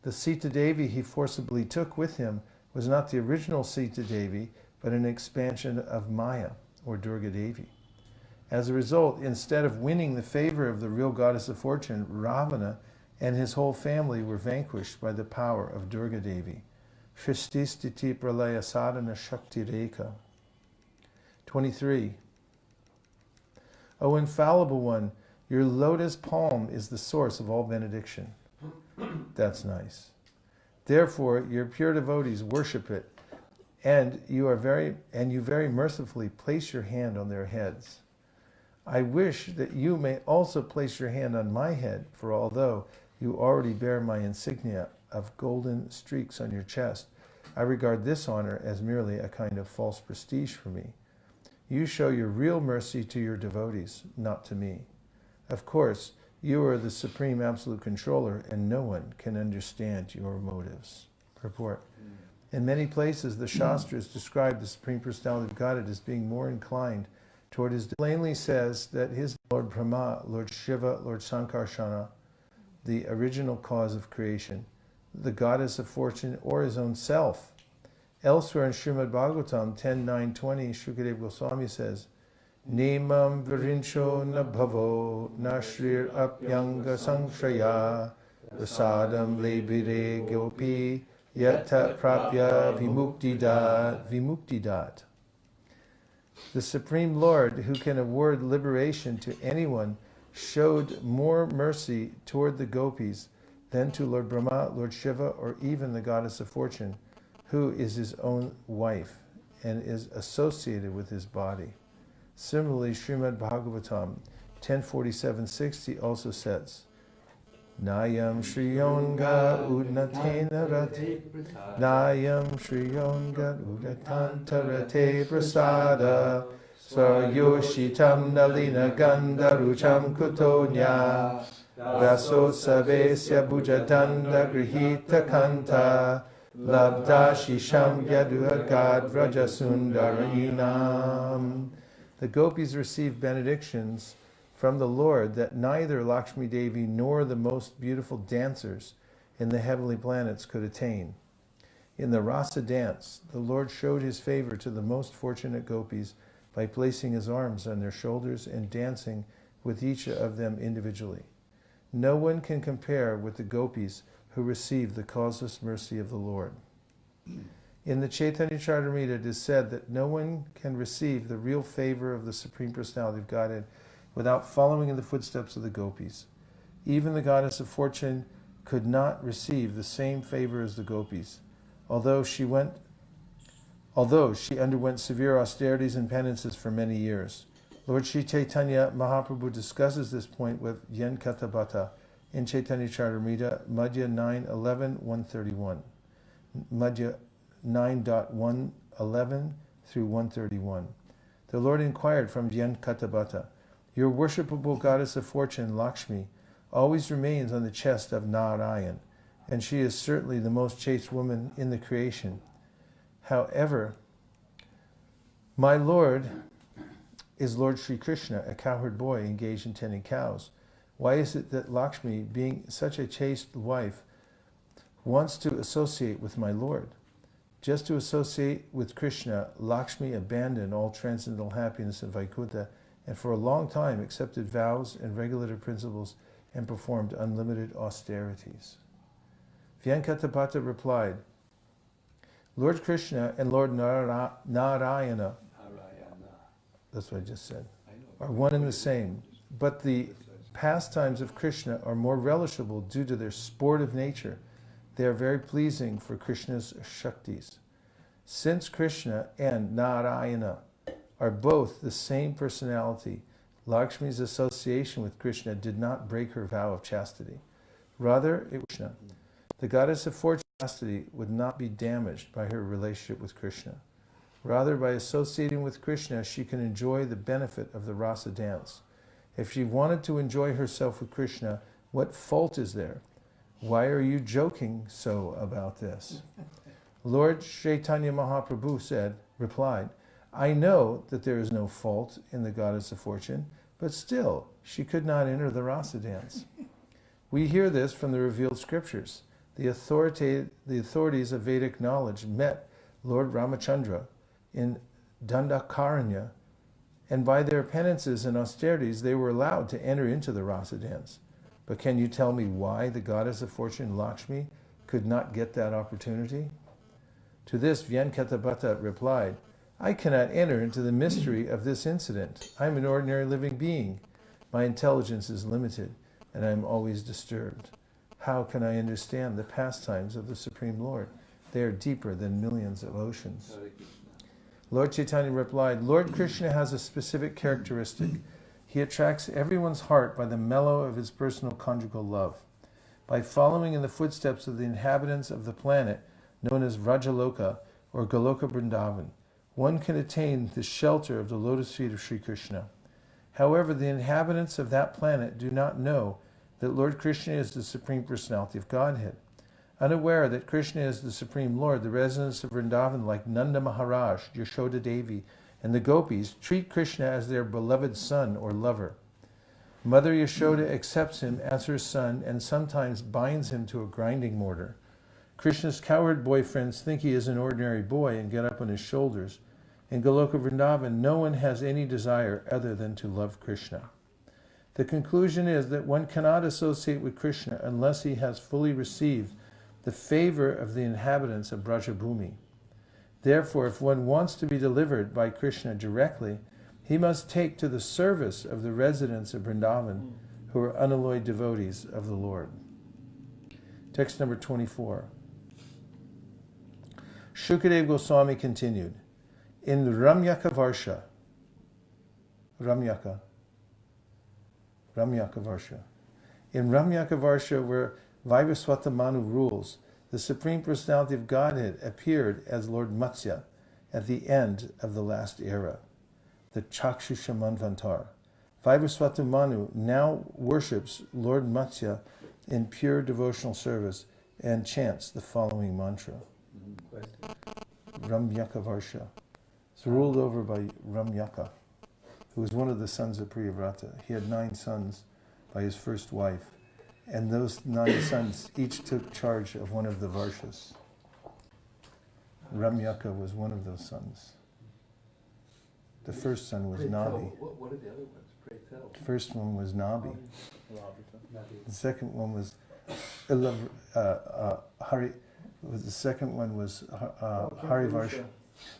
Speaker 1: The Sita Devi he forcibly took with him was not the original Sita Devi, but an expansion of Maya, or Durga Devi. As a result, instead of winning the favor of the real goddess of fortune, Ravana and his whole family were vanquished by the power of Durga Devi. Shrististiti pralaya sadhana shakti rekha. 23. O infallible one, your lotus palm is the source of all benediction. That's nice. Therefore, your pure devotees worship it, and you very mercifully place your hand on their heads. I wish that you may also place your hand on my head, for although you already bear my insignia of golden streaks on your chest, I regard this honor as merely a kind of false prestige for me. You show your real mercy to your devotees, not to me. Of course, You are the supreme absolute controller, and no one can understand your motives. Purport. In many places, the Shastras describe the Supreme Personality of Godhead as being more inclined toward his... plainly says that his Lord Brahma, Lord Shiva, Lord Sankarsana, the original cause of creation, the goddess of fortune, or his own self. Elsewhere in Srimad Bhagavatam 10.9.20, Shukadeva Goswami says, Nemam virincho na bhavo nashrir apyanga sangshraya prasadam lebire gopi yata prapya vimuktidat. The Supreme Lord, who can award liberation to anyone, showed more mercy toward the gopis than to Lord Brahma, Lord Shiva, or even the goddess of fortune, who is his own wife and is associated with his body. Similarly, Srimad Bhagavatam 10.47.60 also says, Nayam Shriyonga Udnatena Rate Nayam Shriyonga Udnatantarate Prasada Swayoshitam Nalina Gandarucham Kutonya Raso Savesya Bujadanda Grihita Kanta Labda Shisham Yaduragad Rajasundaranam. The gopis received benedictions from the Lord that neither Lakshmi Devi nor the most beautiful dancers in the heavenly planets could attain. In the rasa dance, the Lord showed his favor to the most fortunate gopis by placing his arms on their shoulders and dancing with each of them individually. No one can compare with the gopis who received the causeless mercy of the Lord. In the Chaitanya Charitamrita, it is said that no one can receive the real favor of the Supreme Personality of Godhead without following in the footsteps of the gopis. Even the goddess of fortune could not receive the same favor as the gopis, although she underwent severe austerities and penances for many years. Lord Sri Chaitanya Mahaprabhu discusses this point with Yen Katabata in Chaitanya Charitamrita, Madhya 9.11, 131. Madhya 9.111 through 131. The Lord inquired from Yen Katabata, Your worshipable goddess of fortune, Lakshmi, always remains on the chest of Narayan, and she is certainly the most chaste woman in the creation. However, my Lord is Lord Sri Krishna, a cowherd boy engaged in tending cows. Why is it that Lakshmi, being such a chaste wife, wants to associate with my Lord? Just to associate with Krishna, Lakshmi abandoned all transcendental happiness in Vaikuntha and for a long time accepted vows and regulative principles and performed unlimited austerities. Vyankatapata replied, Lord Krishna and Lord Narayana, that's what I just said, are one and the same, but the pastimes of Krishna are more relishable due to their sportive nature. They are very pleasing for Krishna's Shaktis. Since Krishna and Narayana are both the same personality, Lakshmi's association with Krishna did not break her vow of chastity. Rather, it was Krishna. The goddess of fortune chastity would not be damaged by her relationship with Krishna. Rather, by associating with Krishna, she can enjoy the benefit of the rasa dance. If she wanted to enjoy herself with Krishna, what fault is there? Why are you joking so about this? Lord Chaitanya Mahaprabhu replied, I know that there is no fault in the goddess of fortune, but still she could not enter the rasa dance. We hear this from the revealed scriptures. The authorities of Vedic knowledge met Lord Ramachandra in Dandakaranya, and by their penances and austerities they were allowed to enter into the rasa dance. But can you tell me why the goddess of fortune, Lakshmi, could not get that opportunity? To this, Vyankatapata replied, I cannot enter into the mystery of this incident. I am an ordinary living being. My intelligence is limited, and I am always disturbed. How can I understand the pastimes of the Supreme Lord? They are deeper than millions of oceans. Lord Chaitanya replied, Lord Krishna has a specific characteristic. He attracts everyone's heart by the mellow of his personal conjugal love. By following in the footsteps of the inhabitants of the planet known as Vrajaloka or Goloka Vrindavan, one can attain the shelter of the lotus feet of Sri Krishna. However, the inhabitants of that planet do not know that Lord Krishna is the Supreme Personality of Godhead. Unaware that Krishna is the Supreme Lord, the residents of Vrindavan, like Nanda Maharaj, Yashoda Devi, and the gopis, treat Krishna as their beloved son or lover. Mother Yashoda accepts him as her son and sometimes binds him to a grinding mortar. Krishna's cowherd boyfriends think he is an ordinary boy and get up on his shoulders. In Goloka Vrindavan, no one has any desire other than to love Krishna. The conclusion is that one cannot associate with Krishna unless he has fully received the favor of the inhabitants of Brajabhumi. Therefore, if one wants to be delivered by Krishna directly, he must take to the service of the residents of Vrindavan who are unalloyed devotees of the Lord. Text number 24. Shukadeva Goswami continued, in Ramyaka Varsha, in Ramyaka Varsha, where Vaisesika Manu rules, the Supreme Personality of Godhead appeared as Lord Matsya at the end of the last era, the Chakshusha Manvantar. Vaisesika Manu now worships Lord Matsya in pure devotional service and chants the following mantra. Ramyaka Varsha. It's ruled over by Ramyaka, who was one of the sons of Priyavrata. He had 9 sons by his first wife, and those 9 sons each took charge of one of the Varshas. Ramyaka was one of those sons. The first son was Nabi.
Speaker 2: What are the other ones? Pray tell.
Speaker 1: The first one was Nabi. The second one was Hari. The second one was Harivarsha.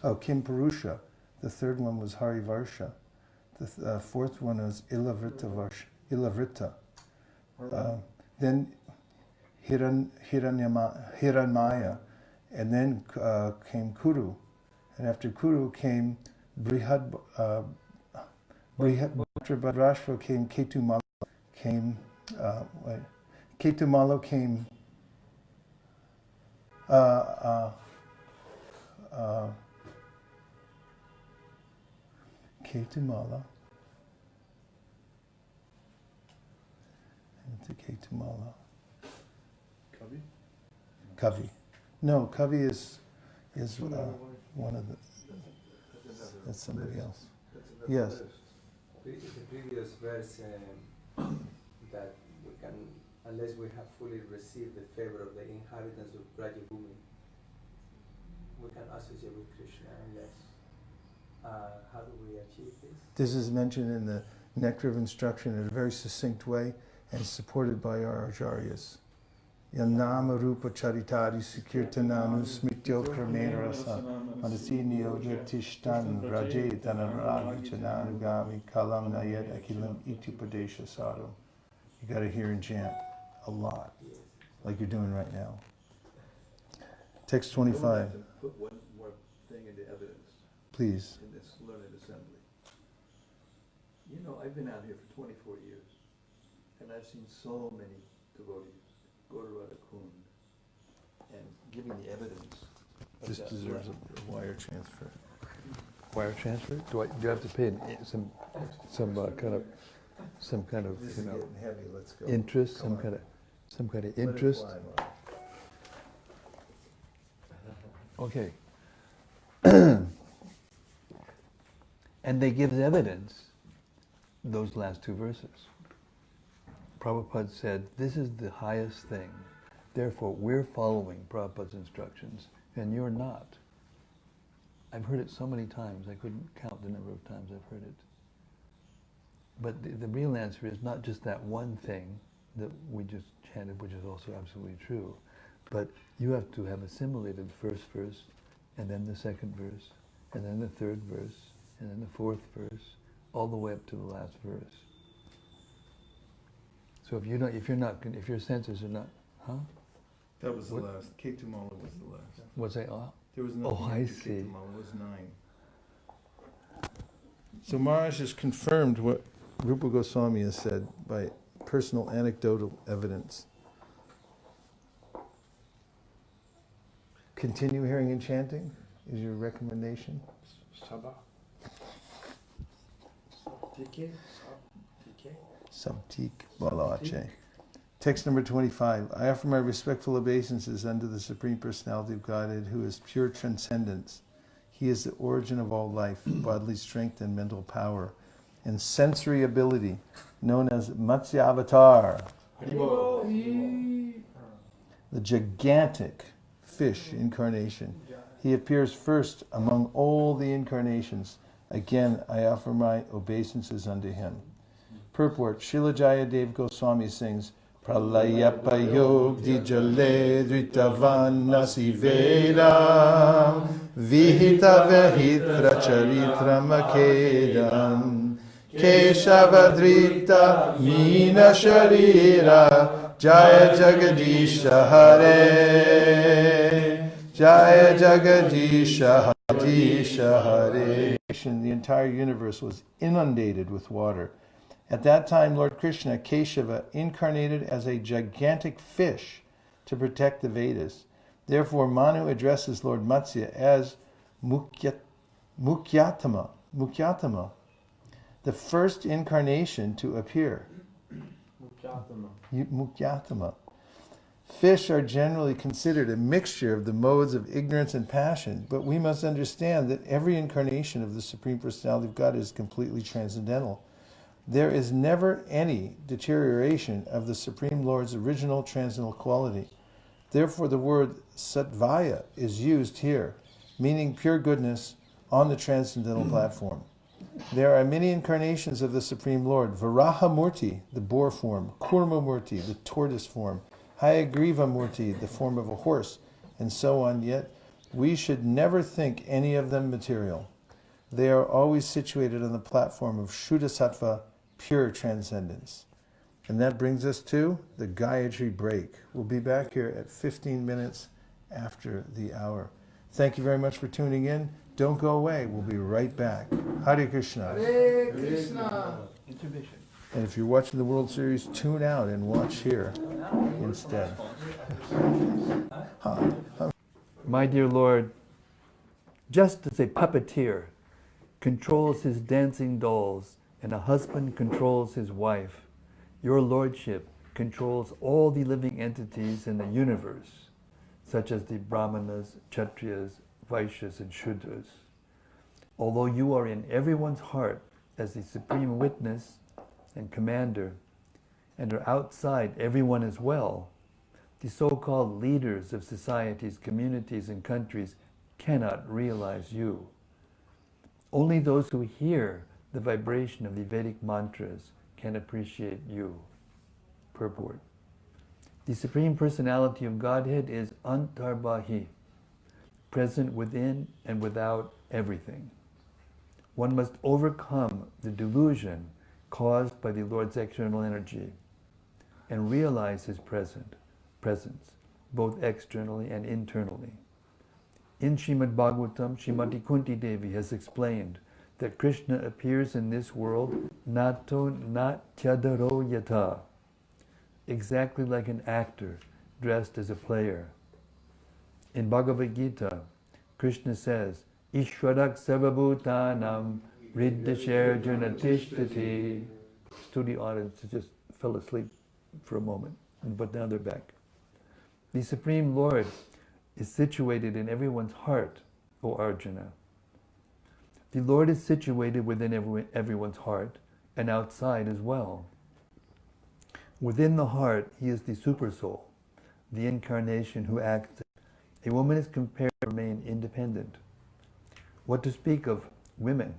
Speaker 1: Oh, Kim Purusha. The third one was Harivarsha. The fourth one was Ilavrita. Then Hiranmaya. And then came Kuru. And after Kuru came after Bhadrashva came Ketumala. Ketumala came Ketumala. Ketumala. Kavi. No, Kavi is one of the. That's somebody else. Yes.
Speaker 6: The previous verse that we can, unless we have fully received the favor of the inhabitants of Brajabhumi, we can associate with Krishna unless. How do we achieve this?
Speaker 1: This is mentioned in the Nectar of Instruction in a very succinct way and supported by our acharyas. Yanama Rupa Charitari Sukirtananu Smityo Kramena Rasa Manasi Niyoja Tishtan Raje Dhanaragi Chananugami Kalam Nayet Akilam Itupadesha Sadhu. You got to hear and chant a lot, like you're doing right now. Text 25.
Speaker 2: Put one more thing into evidence.
Speaker 1: Please.
Speaker 2: In this learned assembly. You know, I've been out here for 24 years, and I've seen so many devotees go to Radha Kund and giving the evidence.
Speaker 1: This deserves a wire transfer.
Speaker 2: Wire transfer? Do I have to pay some kind of
Speaker 1: This is getting heavy. Let's go.
Speaker 2: interest?
Speaker 1: Come
Speaker 2: Some
Speaker 1: on.
Speaker 2: kind of
Speaker 1: Let it
Speaker 2: interest?
Speaker 1: fly, Mark.
Speaker 2: Okay. And they give evidence, those last 2 verses. Prabhupada said, this is the highest thing. Therefore, we're following Prabhupada's instructions, and you're not. I've heard it so many times, I couldn't count the number of times I've heard it. But the real answer is not just that one thing that we just chanted, which is also absolutely true, but you have to have assimilated the first verse, and then the second verse, and then the third verse, and then the fourth verse, all the way up to the last verse. So if your senses are not,
Speaker 1: That was the
Speaker 2: What?
Speaker 1: last. Ketumala was the last.
Speaker 2: what's that?
Speaker 1: There was
Speaker 2: Oh,
Speaker 1: nothing
Speaker 2: I
Speaker 1: after
Speaker 2: see.
Speaker 1: Ketumala. It was 9. So Maharaj has confirmed what Rupa Goswami has said by personal anecdotal evidence. Continue hearing and chanting is your recommendation?
Speaker 3: Sabha.
Speaker 1: Sabtik Balache. Text number 25. I offer my respectful obeisances unto the Supreme Personality of Godhead, who is pure transcendence. He is the origin of all life, bodily strength and mental power, and sensory ability, known as Matsya Avatar, the gigantic fish incarnation. He appears first among all the incarnations. Again, I offer my obeisances unto him. Purport. Srila Jayadev Goswami sings, Pralayapayog dijale dritavan nasi vedam vihita vahitra charitra makedam Kesava drita mina sharira Jaya Jagadisha Hare Jaya Jagadisha Hare. The entire universe was inundated with water. At that time, Lord Krishna, Kesava, incarnated as a gigantic fish to protect the Vedas. Therefore, Manu addresses Lord Matsya as Mukhyatama, the first incarnation to appear. Mukhyatama. Fish are generally considered a mixture of the modes of ignorance and passion, but we must understand that every incarnation of the Supreme Personality of God is completely transcendental. There is never any deterioration of the Supreme Lord's original transcendental quality. Therefore, the word sattvaya is used here, meaning pure goodness on the transcendental platform. There are many incarnations of the Supreme Lord: Varaha Murti, the boar form; Kurma Murti, the tortoise form; Hayagriva Murti, the form of a horse, and so on. Yet we should never think any of them material. They are always situated on the platform of Shuddha Sattva, pure transcendence. And that brings us to the Gayatri break. We'll be back here at 15 minutes after the hour. Thank you very much for tuning in. Don't go away. We'll be right back. Hare Krishna.
Speaker 8: Hare Krishna.
Speaker 2: Intermission.
Speaker 1: And if you're watching the World Series, tune out and watch here instead.
Speaker 2: My dear Lord, just as a puppeteer controls his dancing dolls and a husband controls his wife, your Lordship controls all the living entities in the universe, such as the Brahmanas, Kshatriyas, Vaishyas, and Shudras. Although you are in everyone's heart as the supreme witness and commander, and are outside everyone as well, the so-called leaders of societies, communities, and countries cannot realize you. Only those who hear the vibration of the Vedic mantras can appreciate you. Purport. The Supreme Personality of Godhead is Antarbahi, present within and without everything. One must overcome the delusion caused by the Lord's external energy and realize His presence, both externally and internally. In Srimad Bhagavatam, Srimati Kunti Devi has explained that Krishna appears in this world nato natyadaro yata, exactly like an actor dressed as a player. In Bhagavad Gita, Krishna says, Ishwarak sarvabhutanam riddhasharjuna tishtati. Studio audience just fell asleep for a moment, but now they're back. The Supreme Lord is situated in everyone's heart, O Arjuna. The Lord is situated within everyone's heart and outside as well. Within the heart, He is the Supersoul, the incarnation who acts. A woman is compared to remain independent. What to speak of women?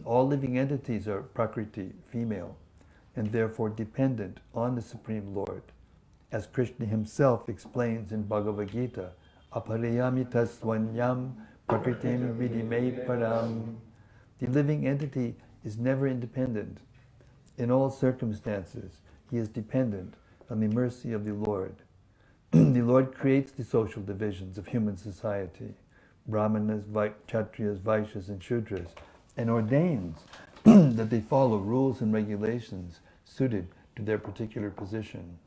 Speaker 2: All living entities are Prakriti, female, and therefore dependent on the Supreme Lord. As Krishna Himself explains in Bhagavad Gita, Aparayamita swanyam prakritim vidime param. The living entity is never independent. In all circumstances, he is dependent on the mercy of the Lord. The Lord creates the social divisions of human society, Brahmanas, Kshatriyas, Vaishyas, and Shudras, and ordains that they follow rules and regulations suited to their particular position.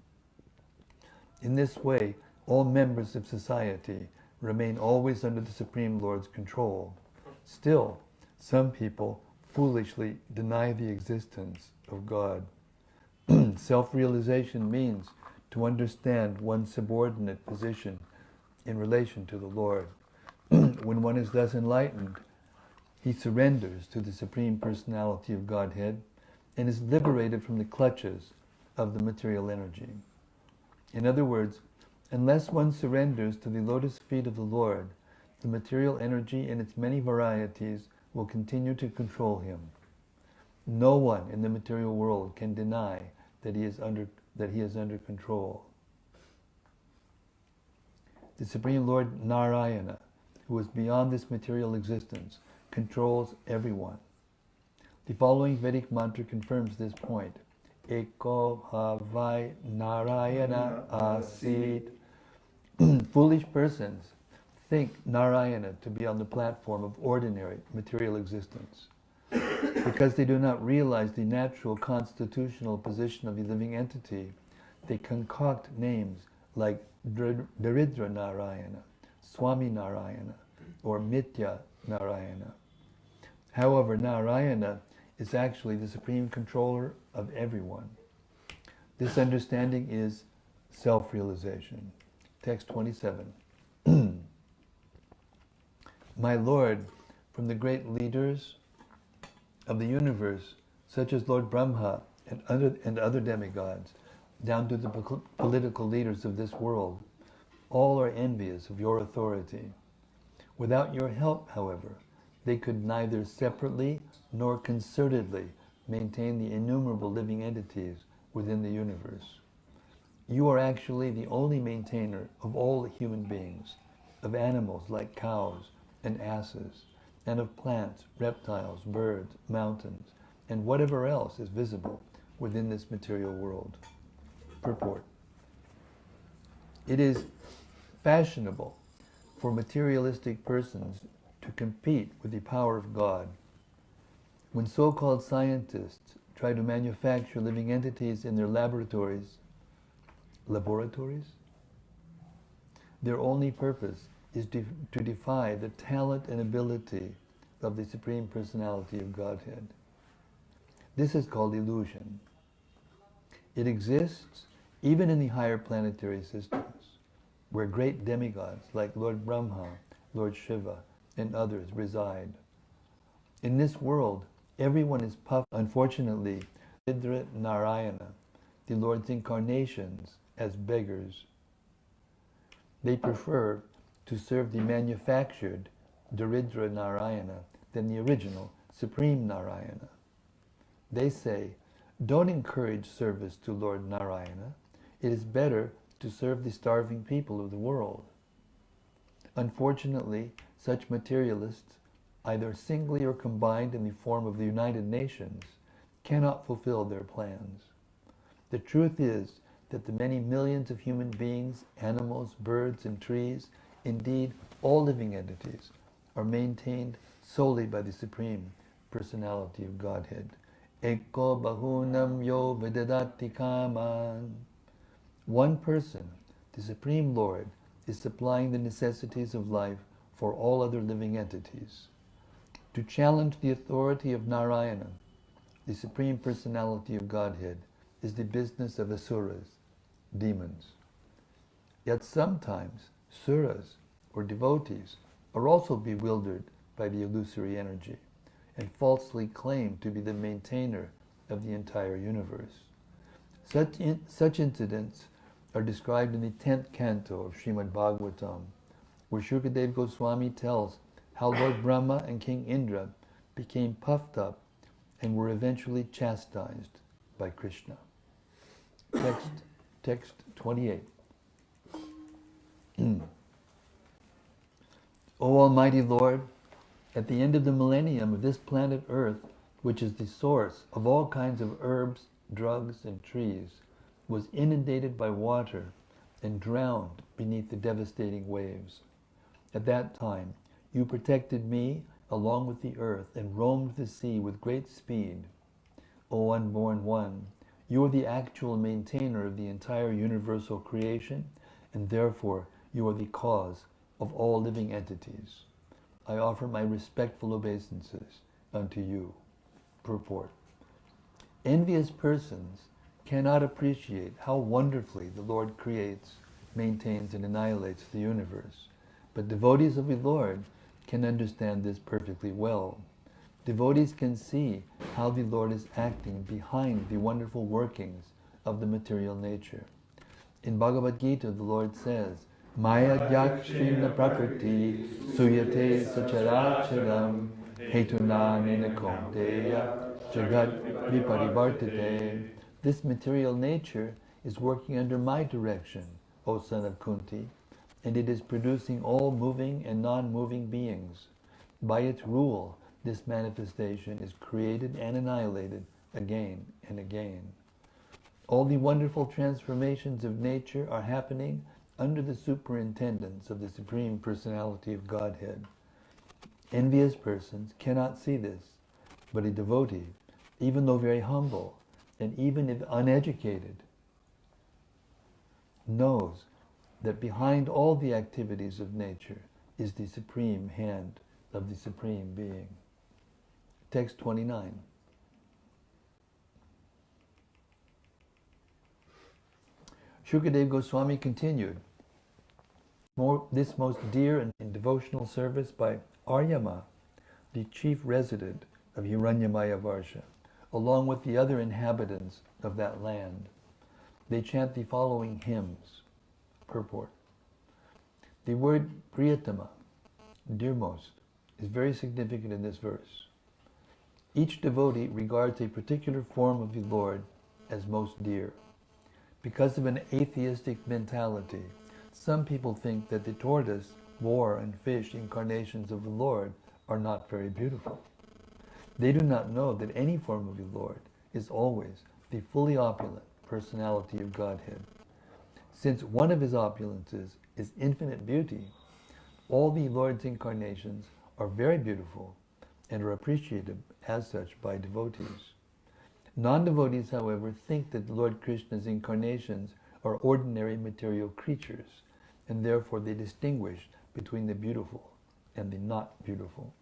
Speaker 2: In this way, all members of society remain always under the Supreme Lord's control. Still, some people foolishly deny the existence of God. Self-realization means to understand one's subordinate position in relation to the Lord. When one is thus enlightened, he surrenders to the Supreme Personality of Godhead and is liberated from the clutches of the material energy. In other words, unless one surrenders to the lotus feet of the Lord, the material energy in its many varieties will continue to control him. No one in the material world can deny that he is under control. The Supreme Lord Narayana, who is beyond this material existence, controls everyone. The following Vedic mantra confirms this point. Eko Havai Narayana Asit. Foolish persons think Narayana to be on the platform of ordinary material existence. Because they do not realize the natural constitutional position of the living entity, they concoct names like Daridra Narayana, Swami Narayana, or Mithya Narayana. However, Narayana is actually the supreme controller of everyone. This understanding is self-realization. Text 27. My Lord, from the great leaders of the universe, such as Lord Brahma and other demigods, down to the political leaders of this world, all are envious of your authority. Without your help, however, they could neither separately nor concertedly maintain the innumerable living entities within the universe. You are actually the only maintainer of all the human beings, of animals like cows and asses, and of plants, reptiles, birds, mountains, and whatever else is visible within this material world. Purport. It is fashionable for materialistic persons to compete with the power of God. When so-called scientists try to manufacture living entities in their laboratories, their only purpose is to defy the talent and ability of the Supreme Personality of Godhead. This is called illusion. It exists even in the higher planetary systems, where great demigods like Lord Brahma, Lord Shiva, and others reside. In this world, everyone is puffed. Unfortunately, Daridra Narayana, the Lord's incarnations, as beggars. They prefer to serve the manufactured Daridra Narayana than the original Supreme Narayana. They say, don't encourage service to Lord Narayana. It is better to serve the starving people of the world. Unfortunately, such materialists, either singly or combined in the form of the United Nations, cannot fulfill their plans. The truth is that the many millions of human beings, animals, birds, and trees, indeed all living entities, are maintained solely by the Supreme Personality of Godhead. Eko bahunam yo vedadati kaman. One person, the Supreme Lord, is supplying the necessities of life for all other living entities. To challenge the authority of Narayana, the Supreme Personality of Godhead, is the business of asuras, demons. Yet sometimes suras, or devotees, are also bewildered by the illusory energy and falsely claim to be the maintainer of the entire universe. Such incidents are described in the 10th canto of Srimad Bhagavatam, where Shukadeva Goswami tells how Lord Brahma and King Indra became puffed up and were eventually chastised by Krishna. Text 28. O Almighty Lord, at the end of the millennium of this planet Earth, which is the source of all kinds of herbs, drugs, and trees, was inundated by water and drowned beneath the devastating waves. At that time, you protected me along with the earth and roamed the sea with great speed. O Unborn One, you are the actual maintainer of the entire universal creation, and therefore you are the cause of all living entities. I offer my respectful obeisances unto you. Purport. Envious persons cannot appreciate how wonderfully the Lord creates, maintains, and annihilates the universe. But devotees of the Lord can understand this perfectly well. Devotees can see how the Lord is acting behind the wonderful workings of the material nature. In Bhagavad Gita, the Lord says, Maya yakshina prakriti suyate sacharacharam hetunanena kaunteya jagat viparivartate. This material nature is working under my direction, O son of Kunti, and it is producing all moving and non-moving beings. By its rule, this manifestation is created and annihilated again and again. All the wonderful transformations of nature are happening under the superintendence of the Supreme Personality of Godhead. Envious persons cannot see this, but a devotee, even though very humble and even if uneducated, knows that behind all the activities of nature is the supreme hand of the Supreme Being. Text 29. Shukadeva Goswami continued, this most dear and devotional service by Aryama, the chief resident of Hiranyamaya Varsha, along with the other inhabitants of that land. They chant the following hymns. Purport. The word Priyatama, dearmost, is very significant in this verse. Each devotee regards a particular form of the Lord as most dear. Because of an atheistic mentality, some people think that the tortoise, boar, and fish incarnations of the Lord are not very beautiful. They do not know that any form of the Lord is always the fully opulent personality of Godhead. Since one of his opulences is infinite beauty, all the Lord's incarnations are very beautiful and are appreciated as such by devotees. Non-devotees, however, think that Lord Krishna's incarnations are ordinary material creatures, and therefore they distinguish between the beautiful and the not beautiful.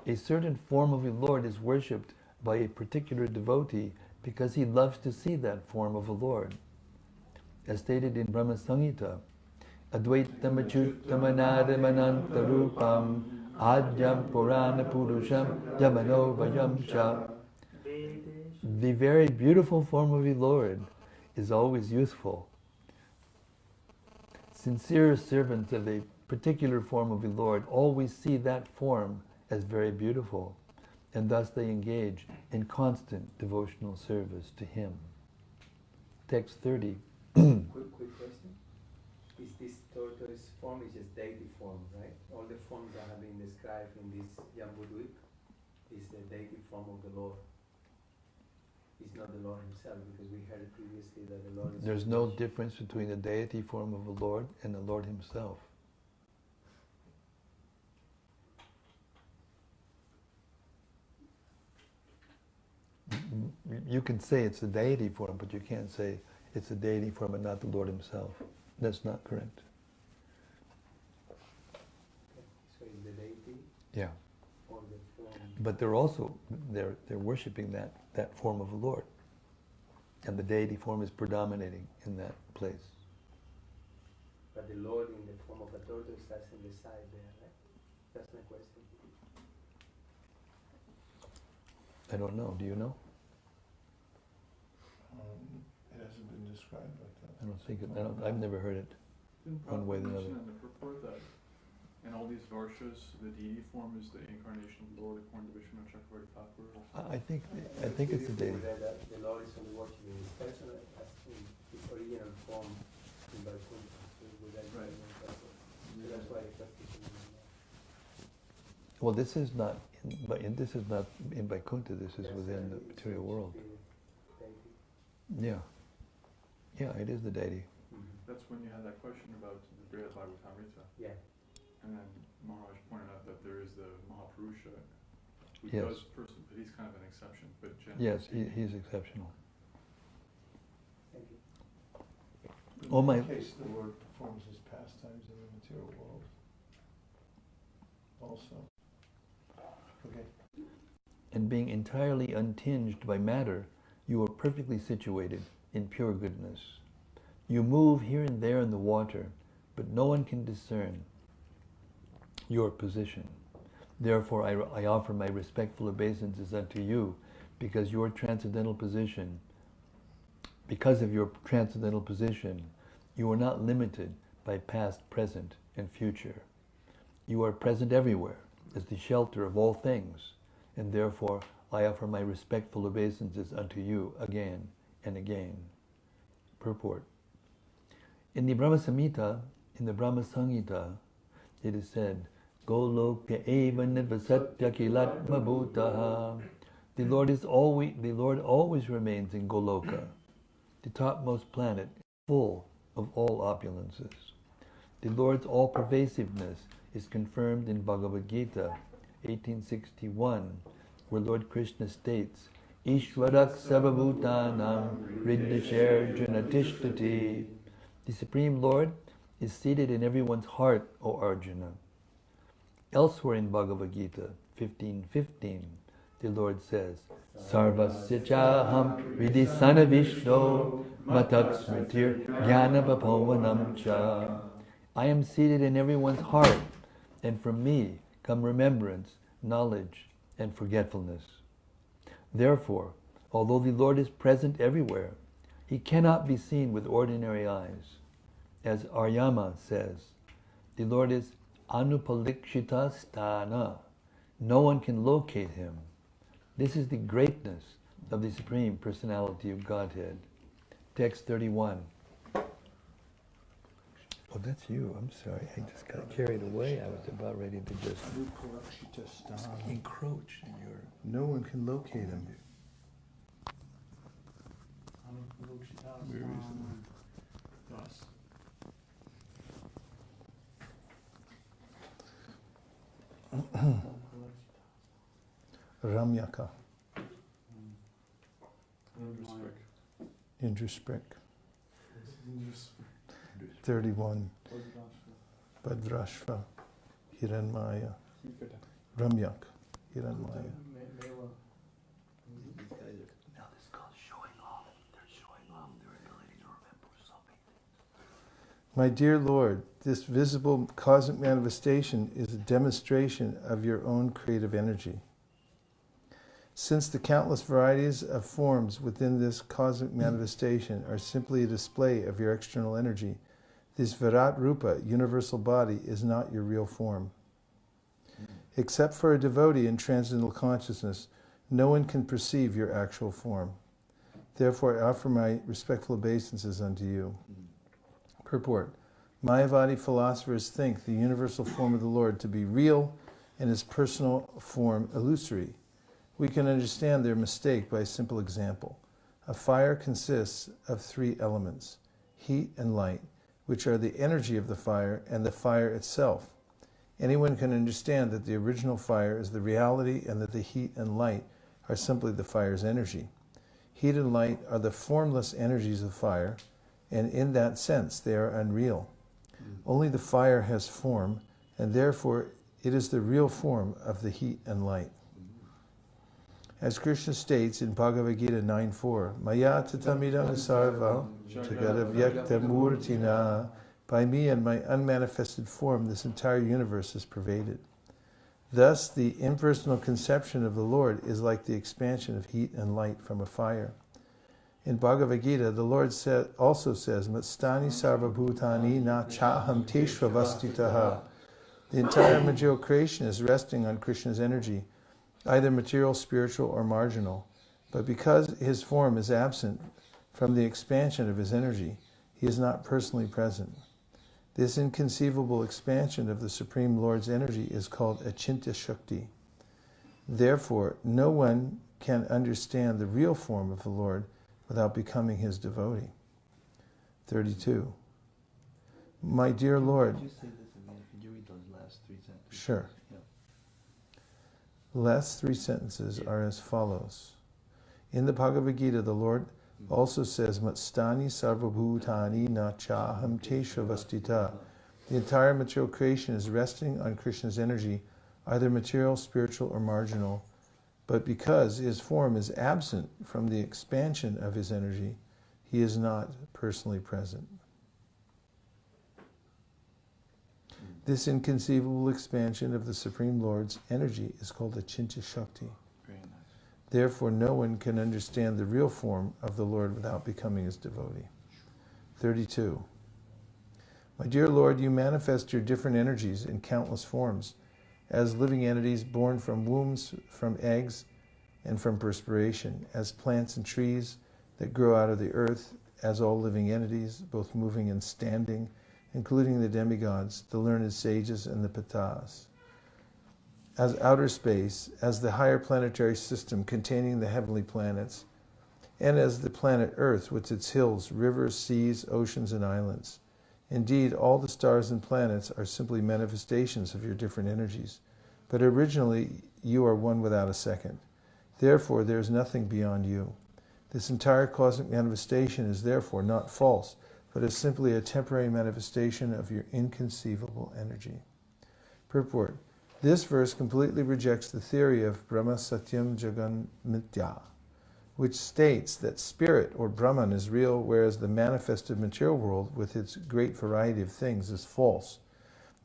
Speaker 2: A certain form of the Lord is worshipped by a particular devotee because he loves to see that form of the Lord. As stated in Brahma Samhita, Advaitam achyutamanadamananta rupam adyam purana purusham yamano vayam cha. The very beautiful form of the Lord is always youthful. Sincere servants of a particular form of the Lord always see that form as very beautiful, and thus they engage in constant devotional service to Him. Text 30.
Speaker 6: Quick question. Is this tortoise form is just deity form, right? All the forms that have been described in this Jambudvip is the deity form of the Lord. It's not the Lord himself, because we heard previously that the Lord is...
Speaker 2: There's no difference between the deity form of the Lord and the Lord himself. You can say it's the deity form, but you can't say it's the deity form and not the Lord himself. That's not correct.
Speaker 6: So is the deity
Speaker 2: Yeah.
Speaker 6: or the form?
Speaker 2: But they're worshipping that form of the Lord. And the deity form is predominating in that place.
Speaker 6: But the Lord in the form of a tortoise that's in the side there, right? That's my question.
Speaker 2: I don't know. Do you know?
Speaker 1: It hasn't been described like that.
Speaker 2: I don't think I've never heard it. One way or the other.
Speaker 4: In the purport that in all these varshas, the deity form is the incarnation of the Lord according to Vishnu Chakravarti Thakur.
Speaker 2: I think it's the deity.
Speaker 6: The Lord is only worshiping his person as in his original form in Vaisesika.
Speaker 4: Right.
Speaker 6: So that's why the question is
Speaker 2: Well, this is not this is not in Vaikuntha. This is within the material world. Yeah. Yeah, it is the deity.
Speaker 4: That's when you had that question about the Brihad Bhagavatamrita.
Speaker 6: Yeah.
Speaker 4: And then Maharaj pointed out that there is the Mahapurusha who
Speaker 2: Yes.
Speaker 4: does person, but he's kind of an exception. But generally
Speaker 2: Yes,
Speaker 4: speaking,
Speaker 2: he's exceptional.
Speaker 6: Thank you.
Speaker 2: Oh, my-
Speaker 1: In this case, the Lord performs his pastimes in the material world also. Okay.
Speaker 2: And being entirely untinged by matter, you are perfectly situated in pure goodness. You move here and there in the water, but no one can discern your position. Therefore, I offer my respectful obeisances unto you, because of your transcendental position, you are not limited by past, present, and future. You are present everywhere as the shelter of all things, and therefore I offer my respectful obeisances unto you again and again. Purport. In the Brahma Samhita, in the Brahma Samhita, it is said, Goloka eva nivasatya kilatma bhutaha. The Lord always remains in Goloka, the topmost planet, full of all opulences. The Lord's all-pervasiveness is confirmed in Bhagavad Gita 1861, where Lord Krishna states, Ishvarak sarvabhutanam riddhisharjuna tishtati. The Supreme Lord is seated in everyone's heart, O Arjuna. Elsewhere in Bhagavad Gita 15:15, the Lord says, Sarvasya chaham riddhisana vishno matak smritir jnanapapovanam cha. I am seated in everyone's heart, and from me come remembrance, knowledge, and forgetfulness. Therefore, although the Lord is present everywhere, he cannot be seen with ordinary eyes. As Aryama says, the Lord is anupalikshita sthana. No one can locate him. This is the greatness of the Supreme Personality of Godhead. Text 31. Oh, that's you. I'm sorry. I just got carried away. I was about ready to just encroach in your...
Speaker 1: No one can locate him.
Speaker 4: Where is it?
Speaker 3: Dasa.
Speaker 1: Ramyaka,
Speaker 3: Indrusprik.
Speaker 1: Indrasprik. 31. Bhadrashva, Hiranmaya, Ramyak, Hiranmaya.
Speaker 2: Now this is called showing off. They're showing off their ability to remember something.
Speaker 1: My dear Lord, this visible cosmic manifestation is a demonstration of your own creative energy. Since the countless varieties of forms within this cosmic manifestation are simply a display of your external energy, this Virat Rupa, universal body, is not your real form. Except for a devotee in transcendental consciousness, no one can perceive your actual form. Therefore, I offer my respectful obeisances unto you. Purport. Mayavadi philosophers think the universal form of the Lord to be real and his personal form illusory. We can understand their mistake by a simple example. A fire consists of three elements, heat and light, which are the energy of the fire and the fire itself. Anyone can understand that the original fire is the reality and that the heat and light are simply the fire's energy. Heat and light are the formless energies of fire, and in that sense they are unreal. Only the fire has form, and therefore it is the real form of the heat and light. As Krishna states in Bhagavad Gita 9.4, Maya tatamidam sarva jagadavyakta murtina. By me and my unmanifested form, this entire universe is pervaded. Thus, the impersonal conception of the Lord is like the expansion of heat and light from a fire. In Bhagavad Gita, the Lord also says, Mastani sarvabhutani na chaham teshvavastitaha. The entire material creation is resting on Krishna's energy, either material, spiritual, or marginal. But because his form is absent from the expansion of his energy, he is not personally present. This inconceivable expansion of the Supreme Lord's energy is called Achintya Shakti. Therefore, no one can understand the real form of the Lord without becoming his devotee. 32. My dear Lord...
Speaker 2: Could you say this again? Could you read those last three sentences?
Speaker 1: Sure.
Speaker 2: Yeah.
Speaker 1: The last three sentences are as follows. In the Bhagavad Gita, the Lord also says, Matstani sarvabhutani na chaham teshavastita. The entire material creation is resting on Krishna's energy, either material, spiritual, or marginal. But because his form is absent from the expansion of his energy, he is not personally present. This inconceivable expansion of the Supreme Lord's energy is called Achintya Shakti.
Speaker 4: Very nice.
Speaker 1: Therefore, no one can understand the real form of the Lord without becoming his devotee. 32. My dear Lord, you manifest your different energies in countless forms, as living entities born from wombs, from eggs, and from perspiration, as plants and trees that grow out of the earth, as all living entities, both moving and standing, including the demigods, the learned sages, and the pitas. As outer space, as the higher planetary system containing the heavenly planets, and as the planet Earth with its hills, rivers, seas, oceans, and islands. Indeed, all the stars and planets are simply manifestations of your different energies, but originally you are one without a second. Therefore, there is nothing beyond you. This entire cosmic manifestation is therefore not false, but is simply a temporary manifestation of your inconceivable energy. Purport. This verse completely rejects the theory of Brahma Satyam Jagan Mithya, which states that spirit or Brahman is real, whereas the manifested material world with its great variety of things is false.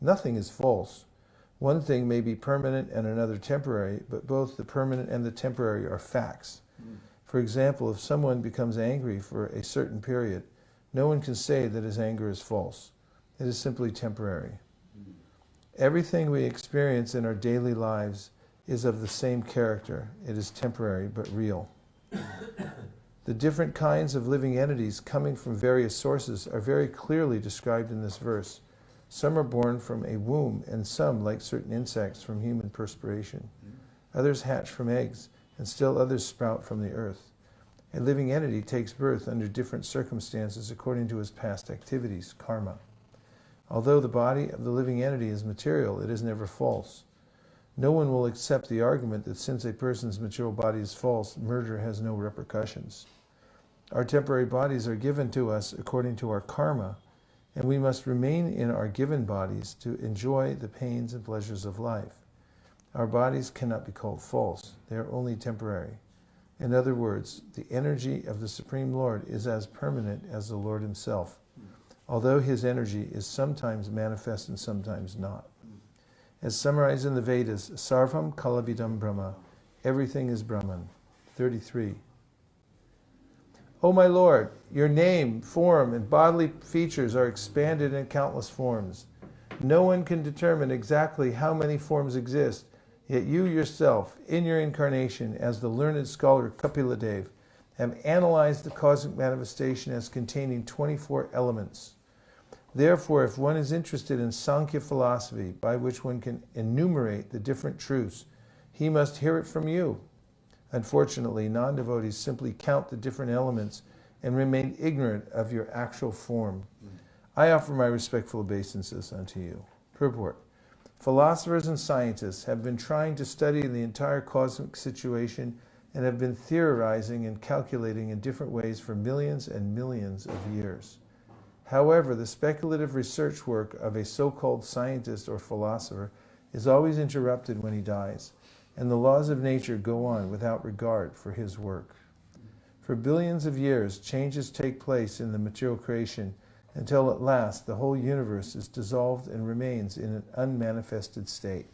Speaker 1: Nothing is false. One thing may be permanent and another temporary, but both the permanent and the temporary are facts. For example, if someone becomes angry for a certain period, no one can say that his anger is false. It is simply temporary. Everything we experience in our daily lives is of the same character. It is temporary but real. The different kinds of living entities coming from various sources are very clearly described in this verse. Some are born from a womb, and some, like certain insects, from human perspiration. Others hatch from eggs, and still others sprout from the earth. A living entity takes birth under different circumstances according to his past activities, karma. Although the body of the living entity is material, it is never false. No one will accept the argument that since a person's material body is false, murder has no repercussions. Our temporary bodies are given to us according to our karma, and we must remain in our given bodies to enjoy the pains and pleasures of life. Our bodies cannot be called false. They are only temporary. In other words, the energy of the Supreme Lord is as permanent as the Lord himself, although his energy is sometimes manifest and sometimes not. As summarized in the Vedas, Sarvam Kalavidam Brahma, everything is Brahman. 33. O my Lord, your name, form, and bodily features are expanded in countless forms. No one can determine exactly how many forms exist, yet you yourself, in your incarnation as the learned scholar Kapiladev, have analyzed the cosmic manifestation as containing 24 elements. Therefore, if one is interested in Sankhya philosophy, by which one can enumerate the different truths, he must hear it from you. Unfortunately, non-devotees simply count the different elements and remain ignorant of your actual form. I offer my respectful obeisances unto you. Purport. Philosophers and scientists have been trying to study the entire cosmic situation and have been theorizing and calculating in different ways for millions and millions of years. However, the speculative research work of a so-called scientist or philosopher is always interrupted when he dies, and the laws of nature go on without regard for his work. For billions of years, changes take place in the material creation until at last the whole universe is dissolved and remains in an unmanifested state.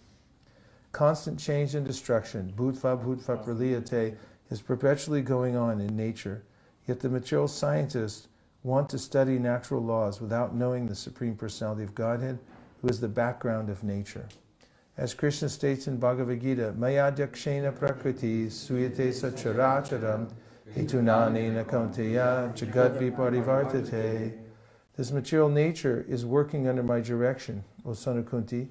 Speaker 1: Constant change and destruction, bhutva bhutva praliyate, is perpetually going on in nature, yet the material scientists want to study natural laws without knowing the Supreme Personality of Godhead, who is the background of nature. As Krishna states in Bhagavad Gita, Maya dakshena prakriti suyate sacharacharam hitunanena kaunteya jagadvi parivartate. This material nature is working under my direction, O son of Kunti,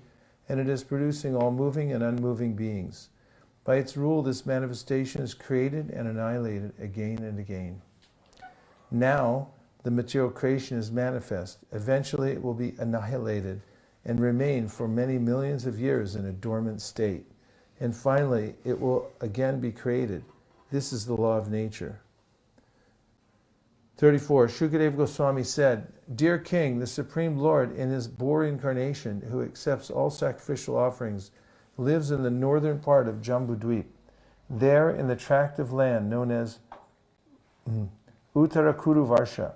Speaker 1: and it is producing all moving and unmoving beings. By its rule, this manifestation is created and annihilated again and again. Now, the material creation is manifest. Eventually, it will be annihilated and remain for many millions of years in a dormant state. And finally, it will again be created. This is the law of nature. 34. Shukadeva Goswami said, Dear King, the Supreme Lord, in his Boar incarnation, who accepts all sacrificial offerings, lives in the northern part of Jambudweep, There in the tract of land known as Uttarakuru Varsha,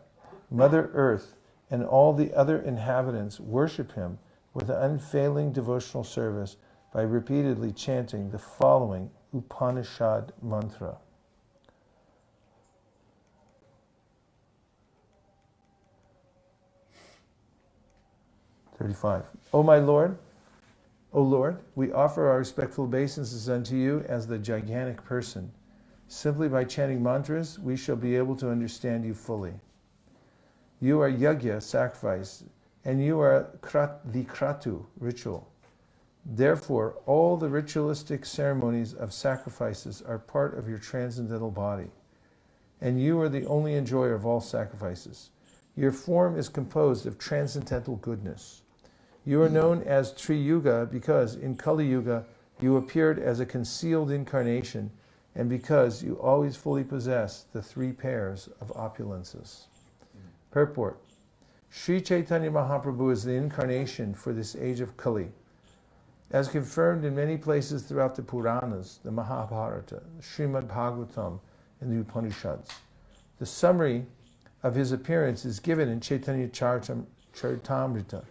Speaker 1: Mother Earth and all the other inhabitants worship him with an unfailing devotional service by repeatedly chanting the following Upanishad mantra. O my Lord, O Lord, we offer our respectful obeisances unto you as the gigantic person. Simply by chanting mantras, we shall be able to understand you fully. You are yajna, sacrifice, and you are the kratu, ritual. Therefore, all the ritualistic ceremonies of sacrifices are part of your transcendental body, and you are the only enjoyer of all sacrifices. Your form is composed of transcendental goodness. You are known as Triyuga because in Kali Yuga you appeared as a concealed incarnation and because you always fully possess the three pairs of opulences. Purport. Sri Chaitanya Mahaprabhu is the incarnation for this age of Kali. As confirmed in many places throughout the Puranas, the Mahabharata, Srimad Bhagavatam, and the Upanishads. The summary of his appearance is given in Chaitanya Charitamrita,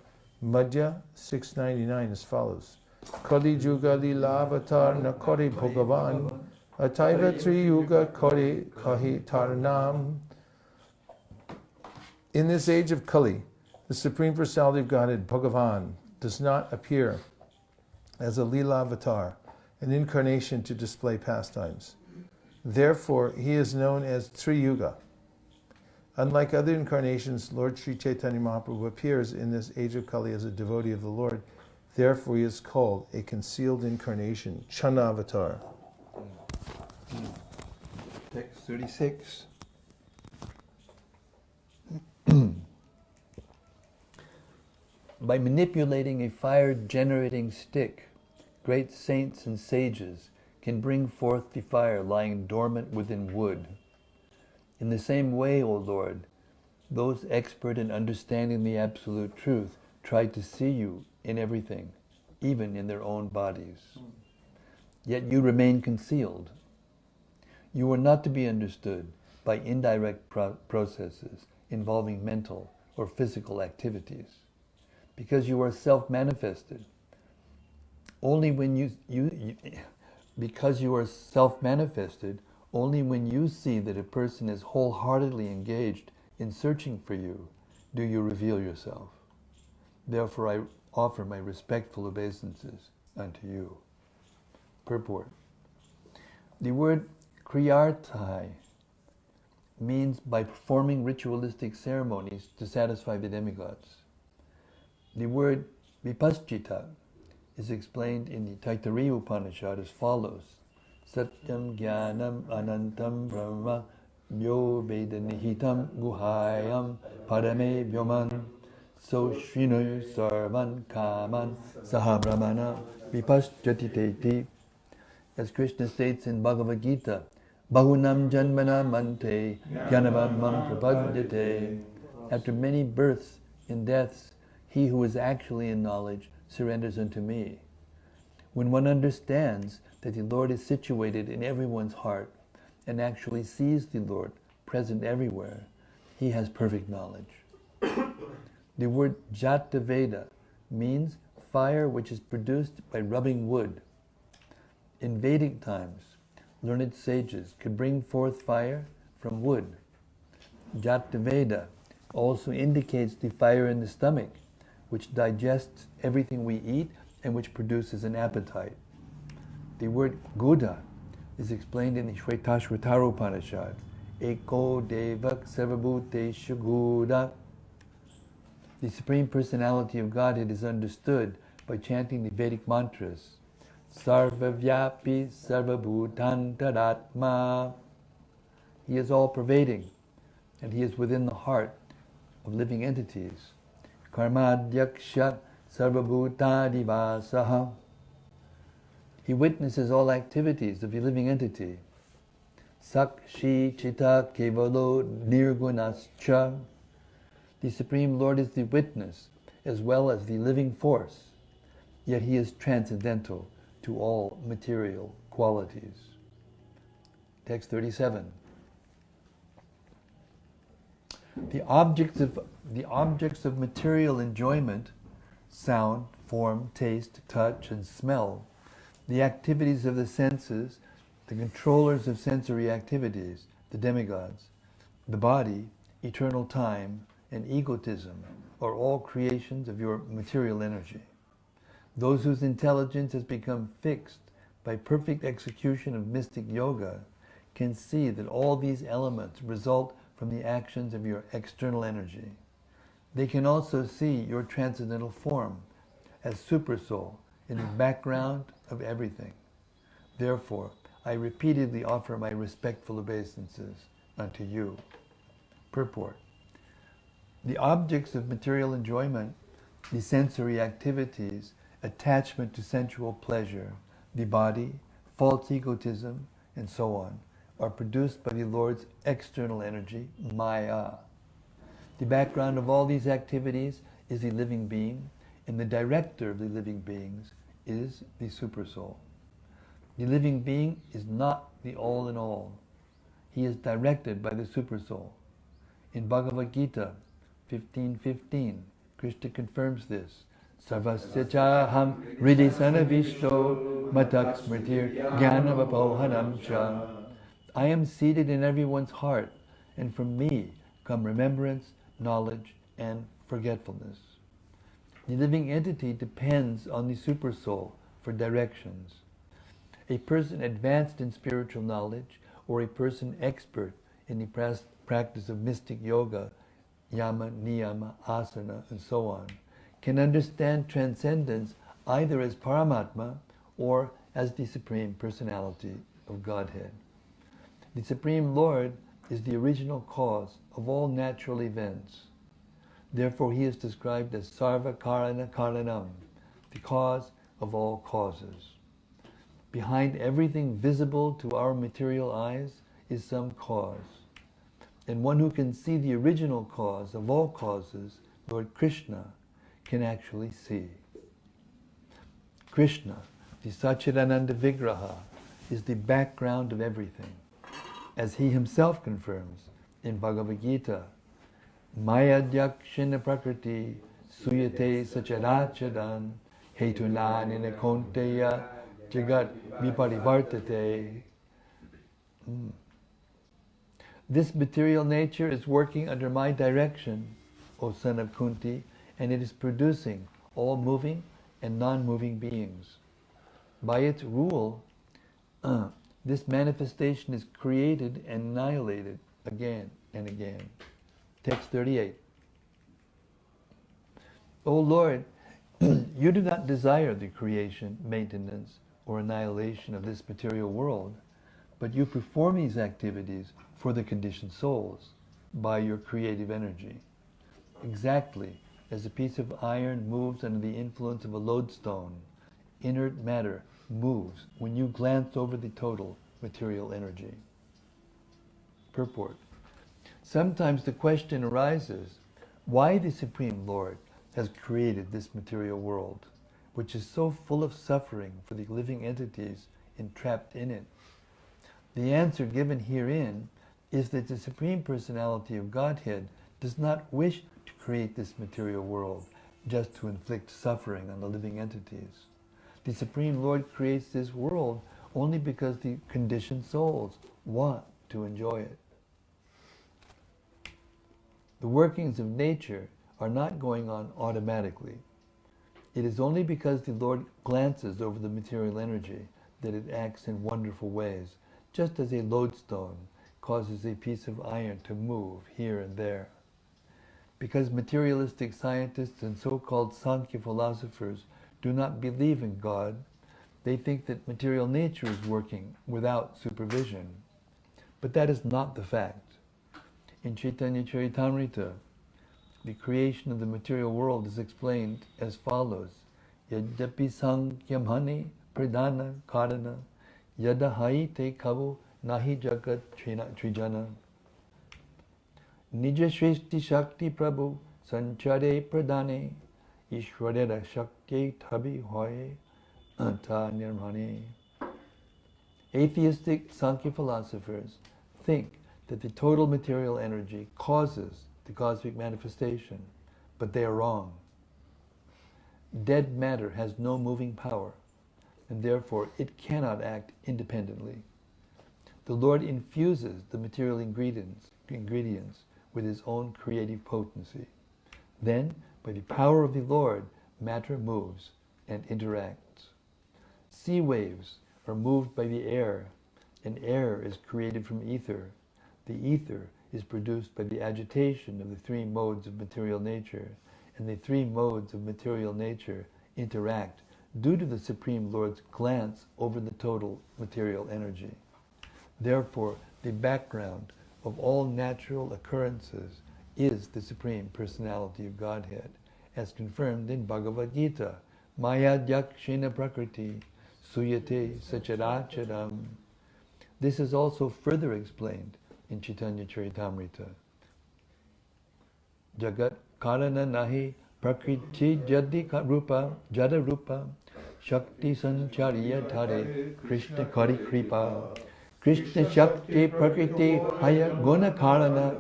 Speaker 1: Madhya 699 as follows. Kali Juga Lilavatar na Kori Bhagavan Ataiva Triyuga Kori Kahi Taranam. In this age of Kali, the Supreme Personality of Godhead, Bhagavan, does not appear as a Lila avatar, an incarnation to display pastimes. Therefore, he is known as Triyuga. Unlike other incarnations, Lord Sri Chaitanya Mahaprabhu appears in this age of Kali as a devotee of the Lord. Therefore, he is called a concealed incarnation, Chanavatar.
Speaker 2: Text 36. By manipulating a fire-generating stick, great saints and sages can bring forth the fire lying dormant within wood. In the same way, O Lord, those expert in understanding the absolute truth try to see you in everything, even in their own bodies. Yet you remain concealed. You are not to be understood by indirect processes involving mental or physical activities, because you are self-manifested. Only when because you are self-manifested, only when you see that a person is wholeheartedly engaged in searching for you, do you reveal yourself. Therefore I offer my respectful obeisances unto you. Purport. The word kriyartai means by performing ritualistic ceremonies to satisfy the demigods. The word vipaschita is explained in the Taittiriya Upanishad as follows. Satyam Jnanam Anantam Brahma Myo Veda Nihitam Guhayam Parame Vyoman So Shrinu Sarvan Kaman Saha Brahmana Vipaschati Teti. As Krishna states in Bhagavad Gita, Bahunam Janmana Mante Jnanamam Prapadyate. After many births and deaths, he who is actually in knowledge surrenders unto me. When one understands that the Lord is situated in everyone's heart and actually sees the Lord present everywhere, he has perfect knowledge. The word Jataveda means fire which is produced by rubbing wood. In Vedic times, learned sages could bring forth fire from wood. Jataveda also indicates the fire in the stomach, which digests everything we eat and which produces an appetite. The word Guda is explained in the Shvetashvatara Upanishad. Eko Devak Sarvabhuteshu Guda. The Supreme Personality of Godhead is understood by chanting the Vedic mantras. Sarvavyapi Sarvabhutantaratma. He is all-pervading, and he is within the heart of living entities. Karmadyaksha Sarvabhutadivasaha. He witnesses all activities of the living entity. Sakshi Chita Kevalo Nirgunascha. The Supreme Lord is the witness as well as the living force, yet he is transcendental to all material qualities. Text 37. The objects of material enjoyment, sound, form, taste, touch, and smell, the activities of the senses, the controllers of sensory activities, the demigods, the body, eternal time, and egotism are all creations of your material energy. Those whose intelligence has become fixed by perfect execution of mystic yoga can see that all these elements result from the actions of your external energy. They can also see your transcendental form as Supersoul in the background of everything. Therefore, I repeatedly offer my respectful obeisances unto you. Purport. The objects of material enjoyment, the sensory activities, attachment to sensual pleasure, the body, false egotism, and so on, are produced by the Lord's external energy, Maya. The background of all these activities is the living being, and the director of the living beings is the Supersoul. The living being is not the all in all. He is directed by the Supersoul. In Bhagavad Gita 15:15, Krishna confirms this. Sarvasya chaham hridhi sanavishto matak smritir jnanavapohanam cha. I am seated in everyone's heart, and from me come remembrance, knowledge, and forgetfulness. The living entity depends on the Supersoul for directions. A person advanced in spiritual knowledge, or a person expert in the practice of mystic yoga, yama, niyama, asana, and so on, can understand transcendence either as Paramatma or as the Supreme Personality of Godhead. The Supreme Lord is the original cause of all natural events. Therefore, he is described as Sarva Karana Karanam, the cause of all causes. Behind everything visible to our material eyes is some cause. And one who can see the original cause of all causes, Lord Krishna, can actually see. Krishna, the Satchidananda Vigraha, is the background of everything. As he himself confirms in Bhagavad Gita, Maya Dyakshina Prakriti Suyate Sacharachadan Hetunanina Konteya Jagat Viparivartate. This material nature is working under my direction, O son of Kunti, and it is producing all moving and non-moving beings. By its rule, this manifestation is created and annihilated again and again. Text 38. O Lord, you do not desire the creation, maintenance, or annihilation of this material world, but you perform these activities for the conditioned souls by your creative energy. Exactly as a piece of iron moves under the influence of a lodestone, inert matter moves when you glance over the total material energy. Purport. Sometimes the question arises why the Supreme Lord has created this material world, which is so full of suffering for the living entities entrapped in it. The answer given herein is that the Supreme Personality of Godhead does not wish to create this material world just to inflict suffering on the living entities. The Supreme Lord creates this world only because the conditioned souls want to enjoy it. The workings of nature are not going on automatically. It is only because the Lord glances over the material energy that it acts in wonderful ways, just as a lodestone causes a piece of iron to move here and there. Because materialistic scientists and so-called Sankhya philosophers do not believe in God, they think that material nature is working without supervision. But that is not the fact. In Chaitanya Charitamrita, the creation of the material world is explained as follows. Yadyapi sankyamhani pradana karana yadahai te kavu nahi jagat trijana nija shrishti shakti prabhu sanchare pradane ishwarera shakti tabi hoye anta nirmane. Atheistic Sankhya philosophers think that the total material energy causes the cosmic manifestation, but they are wrong. Dead matter has no moving power, and therefore it cannot act independently. The Lord infuses the material ingredients with His own creative potency. Then, by the power of the Lord, matter moves and interacts. Sea waves are moved by the air, and air is created from ether. The ether is produced by the agitation of the three modes of material nature, and the three modes of material nature interact due to the Supreme Lord's glance over the total material energy. Therefore, the background of all natural occurrences is the Supreme Personality of Godhead, as confirmed in Bhagavad Gita, Maya Yakshina Prakriti, Suyate Sacharacharam. This is also further explained in Chaitanya Charitamrita. Jagat Karana Nahi Prakriti Jadi Rupa Jada Rupa Shakti Sanchariya Thare Krishna Kari Kripa Krishna Shakti Prakriti Haya Guna Karana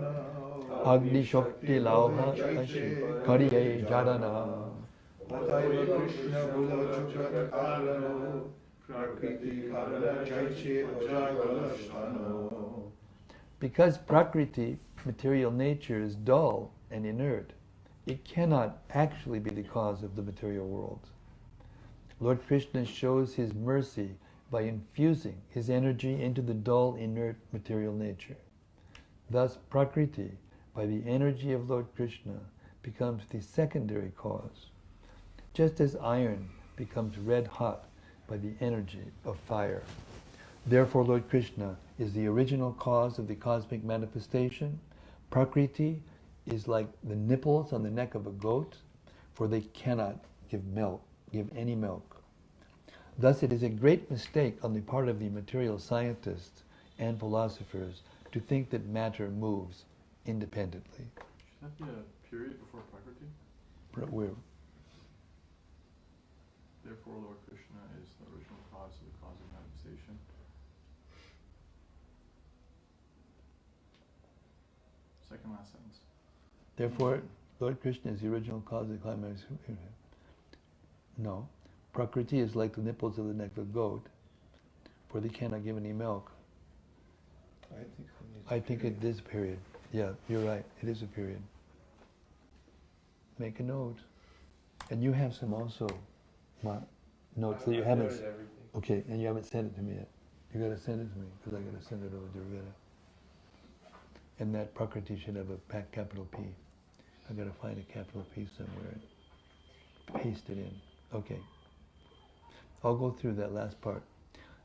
Speaker 2: Agni Shakti Lauha Ashi Kariye Jadana. Because Prakriti, material nature, is dull and inert, it cannot actually be the cause of the material world. Lord Krishna shows His mercy by infusing His energy into the dull, inert material nature. Thus, Prakriti, by the energy of Lord Krishna, becomes the secondary cause, just as iron becomes red hot by the energy of fire. Therefore, Lord Krishna is the original cause of the cosmic manifestation. Prakriti is like the nipples on the neck of a goat, for they cannot give any milk. Thus, it is a great mistake on the part of the material scientists and philosophers to think that matter moves independently.
Speaker 4: Should that be a period before Prakriti?
Speaker 2: Where?
Speaker 4: Therefore, Lord Krishna is the original cause of the cosmic manifestation. Second last sentence.
Speaker 2: Therefore, Lord Krishna is the original cause of the cosmic manifestation. No. Prakriti is like the nipples of the neck of a goat, for they cannot give any milk. I think it is a period. Yeah, you're right. It is a period. Make a note. And you have some also notes that you haven't. Okay, and you haven't sent it to me yet. You got to send it to me because I got to send it over to Rivera. And that Prakriti should have a capital P. I got to find a capital P somewhere and paste it in. Okay. I'll go through that last part.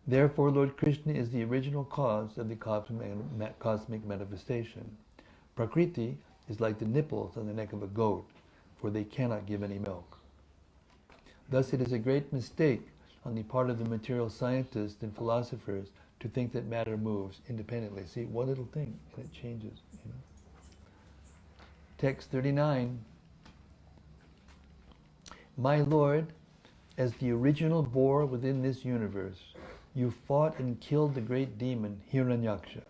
Speaker 2: Therefore, Lord Krishna is the original cause of the cosmic manifestation. Prakriti is like the nipples on the neck of a goat, for they cannot give any milk. Thus, it is a great mistake on the part of the material scientists and philosophers to think that matter moves independently. See, one little thing, and it changes. You know. Text 39. My Lord, as the original boar within this universe, you fought and killed the great demon Hiranyaksha.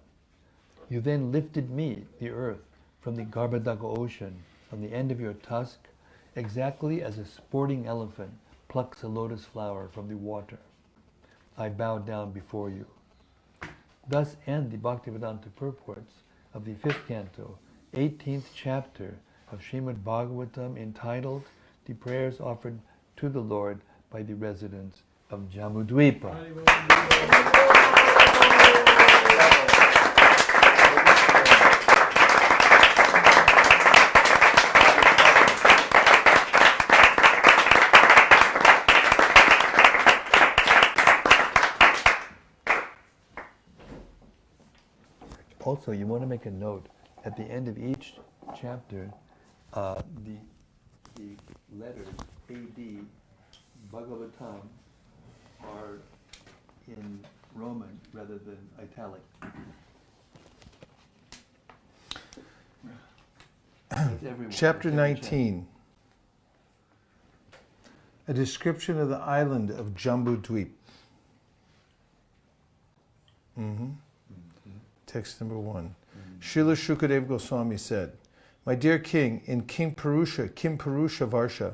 Speaker 2: You then lifted me, the earth, from the Garbhodaka ocean on the end of your tusk, exactly as a sporting elephant plucks a lotus flower from the water. I bow down before you. Thus end the Bhaktivedanta purports of the 5th canto, 18th chapter of Srimad Bhagavatam, entitled The Prayers Offered to the Lord by the Residents of Jambudvipa. Also, you want to make a note at the end of each chapter, the letters AD Bhagavatam are in Roman rather than italic.
Speaker 1: Chapter 19. A description of the island of Jambudvip. Text number 1. Srila Shukadeva Goswami said, "My dear king, in Kim Purusha Varsha,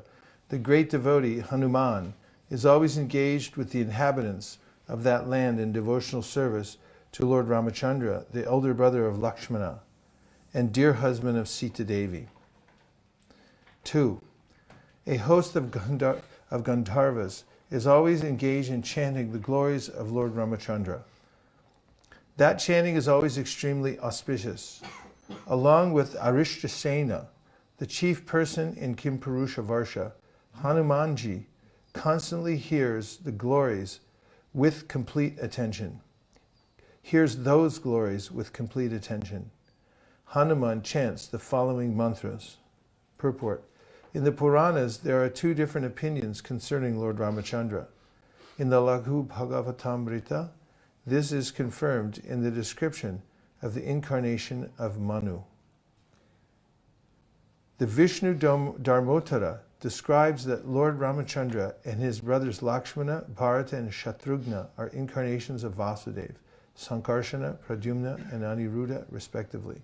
Speaker 1: the great devotee Hanuman is always engaged with the inhabitants of that land in devotional service to Lord Ramachandra, the elder brother of Lakshmana, and dear husband of Sita Devi." 2. A host of Gandharvas is always engaged in chanting the glories of Lord Ramachandra. That chanting is always extremely auspicious. Along with Arishtasena, the chief person in Kimpurusha Varsha, Hanumanji constantly hears the glories with complete attention. Hears those glories with complete attention. Hanuman chants the following mantras. Purport. In the Puranas, there are 2 different opinions concerning Lord Ramachandra. In the Laghu Bhagavatamrita, this is confirmed in the description of the incarnation of Manu. The Vishnu Dharmotara describes that Lord Ramachandra and his brothers Lakshmana, Bharati, and Shatrughna are incarnations of Vasudeva, Sankarshana, Pradyumna, and Aniruddha, respectively.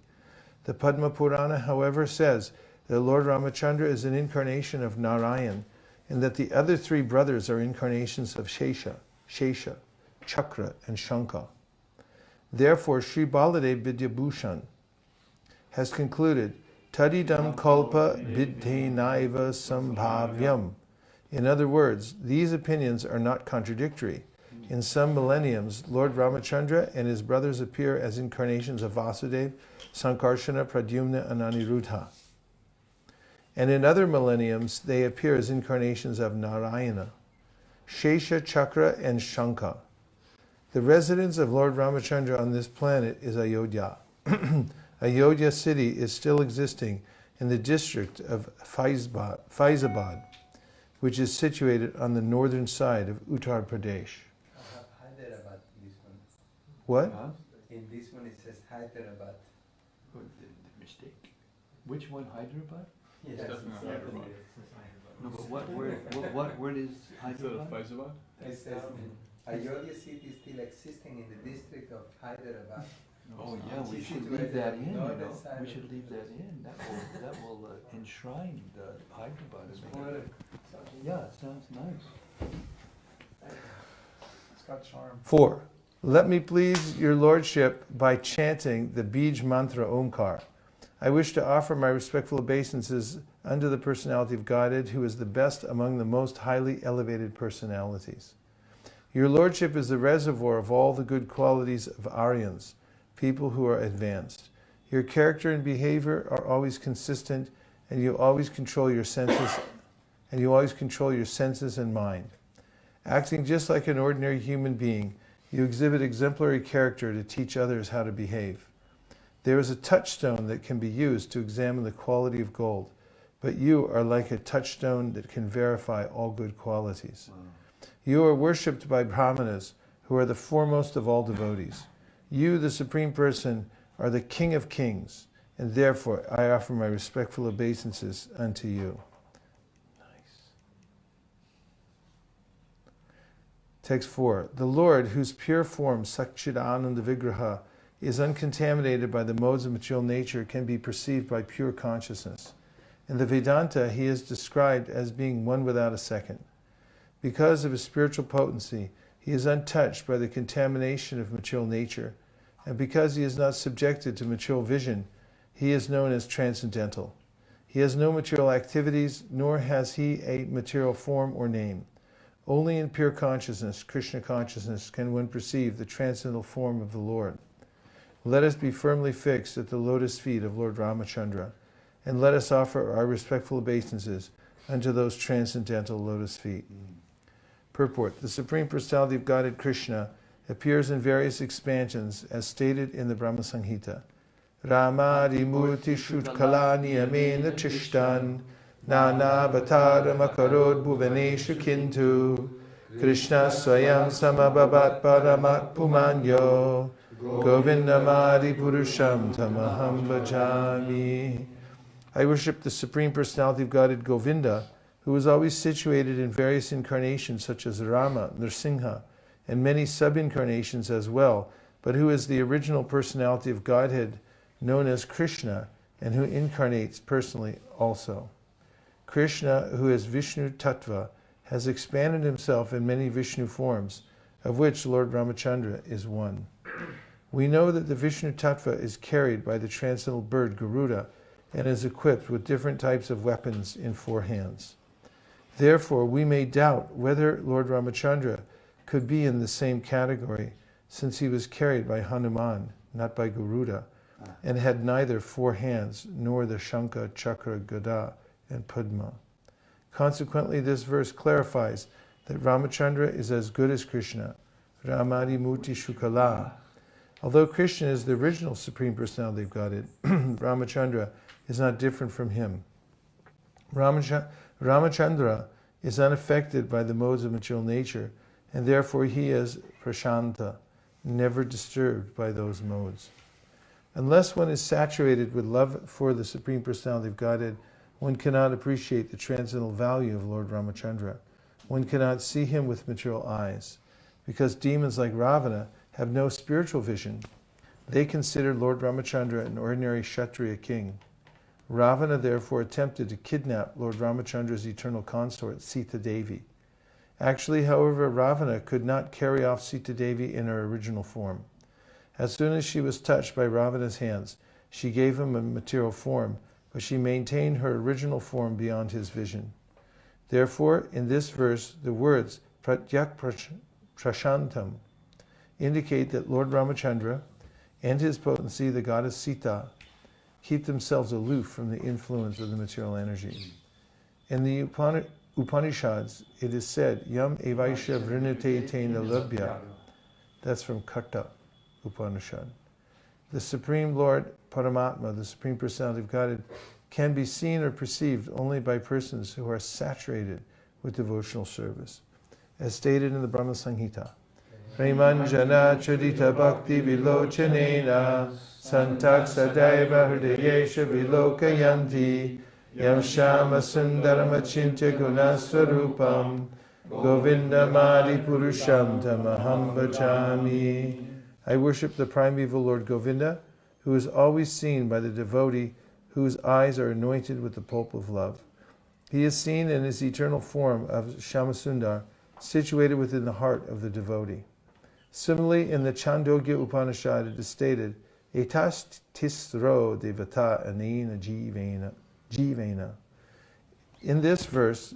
Speaker 1: The Padma Purana, however, says that Lord Ramachandra is an incarnation of Narayan, and that the other 3 brothers are incarnations of Shesha, Chakra, and Shankha. Therefore, Sri Baladev Vidyabhushan has concluded, Tadidam kalpa vidhe naiva sambhavyam. In other words, these opinions are not contradictory. In some millenniums, Lord Ramachandra and his brothers appear as incarnations of Vasudeva, Sankarshana, Pradyumna, and Aniruddha. And in other millenniums, they appear as incarnations of Narayana, Shesha, Chakra, and Shankha. The residence of Lord Ramachandra on this planet is Ayodhya. Ayodhya city is still existing in the district of Faizabad, which is situated on the northern side of Uttar Pradesh.
Speaker 6: Hyderabad, this one.
Speaker 1: What?
Speaker 6: In this one it says Hyderabad.
Speaker 2: Good, the mistake. Which one, Hyderabad?
Speaker 6: Yes,
Speaker 4: definitely
Speaker 6: it's
Speaker 4: Hyderabad.
Speaker 2: No, but what word is Hyderabad?
Speaker 4: Faizabad?
Speaker 6: It says Ayodhya city is still existing in the district of Hyderabad.
Speaker 2: Oh yeah, we
Speaker 6: It's
Speaker 2: should
Speaker 6: situated
Speaker 2: leave that
Speaker 6: on
Speaker 2: in,
Speaker 6: the
Speaker 2: you
Speaker 6: northern
Speaker 2: know.
Speaker 6: side
Speaker 2: We
Speaker 6: of
Speaker 2: should
Speaker 6: the
Speaker 2: leave that in. That will enshrine the Hyderabad. Yeah, it sounds nice.
Speaker 7: It's got charm.
Speaker 1: 4. Let me please your lordship by chanting the Bij mantra Omkar. I wish to offer my respectful obeisances unto the personality of Godhead, who is the best among the most highly elevated personalities. Your lordship is the reservoir of all the good qualities of Aryans, people who are advanced. Your character and behavior are always consistent, and you always control your senses, and mind. Acting just like an ordinary human being, you exhibit exemplary character to teach others how to behave. There is a touchstone that can be used to examine the quality of gold, but you are like a touchstone that can verify all good qualities. You are worshipped by Brahmanas, who are the foremost of all devotees. You, the Supreme Person, are the King of Kings, and therefore I offer my respectful obeisances unto you. Nice. Text 4. The Lord, whose pure form, Sakchidananda Vigraha, is uncontaminated by the modes of material nature, can be perceived by pure consciousness. In the Vedanta, he is described as being one without a second. Because of his spiritual potency, he is untouched by the contamination of material nature, and because he is not subjected to material vision, he is known as transcendental. He has no material activities, nor has he a material form or name. Only in pure consciousness, Krishna consciousness, can one perceive the transcendental form of the Lord. Let us be firmly fixed at the lotus feet of Lord Ramachandra, and let us offer our respectful obeisances unto those transcendental lotus feet. Purport. The Supreme Personality of Godhead Krishna appears in various expansions as stated in the Brahma Samhita. Ramadi Murti Shutkalani Amena Trishtan Nana Bataram Akarod Bhuvaneshu Kintu Krishna Swayam Samababat Paramat Pumanyo Govindamadi Purusham Tamaham Bhajami. I worship the Supreme Personality of Godhead Govinda, who is always situated in various incarnations such as Rama, Nrsimha, and many sub-incarnations as well, but who is the original personality of Godhead known as Krishna and who incarnates personally also. Krishna, who is Vishnu Tattva, has expanded himself in many Vishnu forms, of which Lord Ramachandra is one. We know that the Vishnu Tattva is carried by the transcendental bird Garuda and is equipped with different types of weapons in 4 hands. Therefore, we may doubt whether Lord Ramachandra could be in the same category, since he was carried by Hanuman, not by Garuda, and had neither 4 hands nor the Shankha, Chakra, Gada, and Padma. Consequently, this verse clarifies that Ramachandra is as good as Krishna, Ramadi Muti Shukala. Although Krishna is the original Supreme Personality of Godhead, Ramachandra is not different from him. Ramachandra is unaffected by the modes of material nature, and therefore he is prashanta, never disturbed by those modes. Unless one is saturated with love for the Supreme Personality of Godhead, one cannot appreciate the transcendental value of Lord Ramachandra. One cannot see him with material eyes, because demons like Ravana have no spiritual vision. They considered Lord Ramachandra an ordinary Kshatriya king. Ravana therefore attempted to kidnap Lord Ramachandra's eternal consort, Sita Devi. Actually, however, Ravana could not carry off Sita Devi in her original form. As soon as she was touched by Ravana's hands, she gave him a material form, but she maintained her original form beyond his vision. Therefore, in this verse, the words Pratyak Prashantam indicate that Lord Ramachandra and his potency, the goddess Sita, keep themselves aloof from the influence of the material energy. In the Upanishads, it is said, Yam evaisha vrinute tena labhya. That's from Katha Upanishad. The Supreme Lord Paramatma, the Supreme Personality of Godhead, can be seen or perceived only by persons who are saturated with devotional service. As stated in the Brahma Samhita, Premanjana Chudita Bhakti Vilochanena Santak Sadaiva Hridayesha Vilokayanti Yam Shama Sundaramachintya Gunaswarupam Govindamadi Purusham Tamaham Bhajami. I worship the primeval Lord Govinda, who is always seen by the devotee whose eyes are anointed with the pulp of love. He is seen in his eternal form of Shamasundar, situated within the heart of the devotee. Similarly, in the Chandogya Upanishad, it is stated, Etas tisro devata anena jivena. In this verse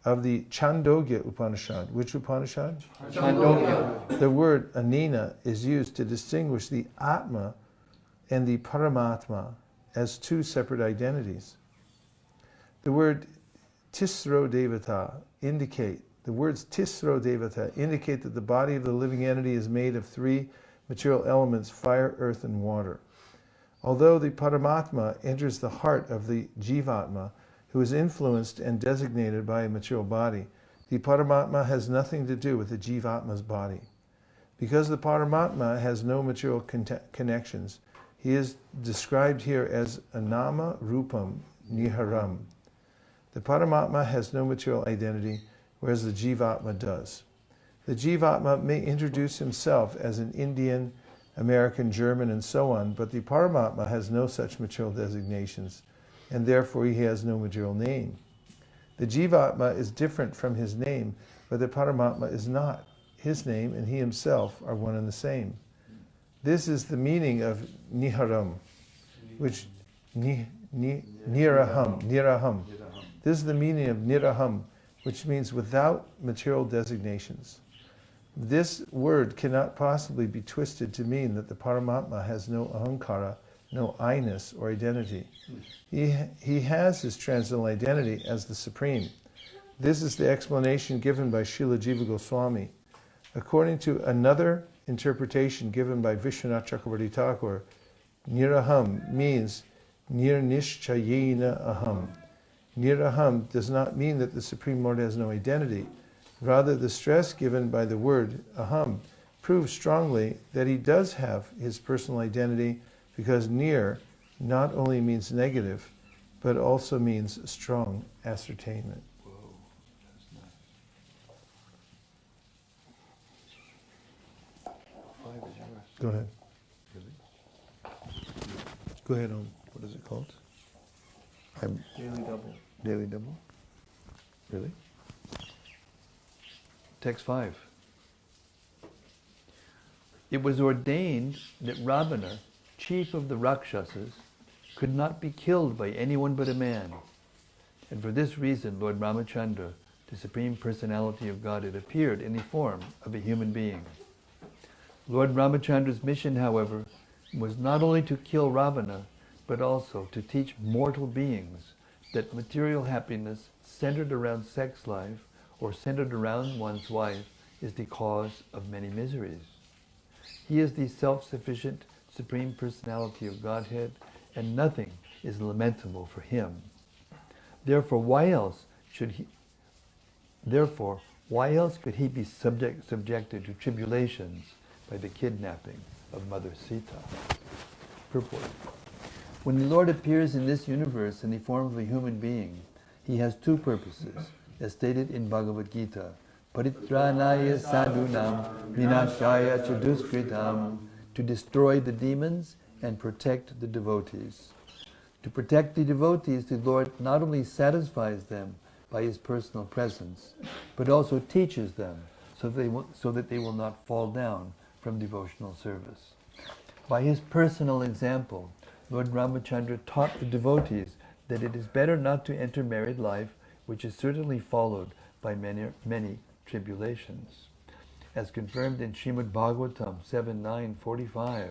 Speaker 1: of the Chandogya Upanishad, which Upanishad?
Speaker 2: Chandogya.
Speaker 1: The word anena is used to distinguish the Atma and the Paramatma as 2 separate identities. The word Tisro Devata the words Tisro Devata indicate that the body of the living entity is made of 3 material elements, fire, earth, and water. Although the Paramatma enters the heart of the Jivatma, who is influenced and designated by a material body, the Paramatma has nothing to do with the Jivatma's body. Because the Paramatma has no material connections, he is described here as Anama Rupam Niharam. The Paramatma has no material identity, whereas the Jivatma does. The Jivatma may introduce himself as an Indian, American, German, and so on, but the Paramatma has no such material designations, and therefore he has no material name. The Jivatma is different from his name, but the Paramatma is not. His name and he himself are one and the same. This is the meaning of Niharam, which Niraham. This is the meaning of Niraham, which means without material designations. This word cannot possibly be twisted to mean that the Paramatma has no ahankara, no I-ness or identity. He has his transcendental identity as the Supreme. This is the explanation given by Srila Jiva Goswami. According to another interpretation given by Vishwanath Chakravarti Thakur, Niraham means Nirnishchayena Aham. Niraham does not mean that the Supreme Lord has no identity. Rather, the stress given by the word Aham proves strongly that he does have his personal identity, because Nir not only means negative, but also means strong ascertainment.
Speaker 4: Whoa, that's nice. 5 is yours.
Speaker 1: Go ahead. Go ahead. What is it called?
Speaker 2: Daily double.
Speaker 1: Daily double. Really?
Speaker 2: Text 5. It was ordained that Ravana, chief of the Rakshasas, could not be killed by anyone but a man. And for this reason, Lord Ramachandra, the Supreme Personality of Godhead, appeared in the form of a human being. Lord Ramachandra's mission, however, was not only to kill Ravana, but also to teach mortal beings that material happiness centered around sex life or centered around one's wife is the cause of many miseries. He is the self-sufficient Supreme Personality of Godhead, and nothing is lamentable for him. Therefore, why else could he be subjected to tribulations by the kidnapping of Mother Sita? Purport. When the Lord appears in this universe in the form of a human being, he has two purposes, as stated in Bhagavad Gita. Paritranaya sadhunam vinashaya chaduskritam, to destroy the demons and protect the devotees. To protect the devotees, the Lord not only satisfies them by his personal presence, but also teaches them so that they will not fall down from devotional service. By his personal example, Lord Ramachandra taught the devotees that it is better not to enter married life, which is certainly followed by many tribulations. As confirmed in Srimad Bhagavatam 7.9.45,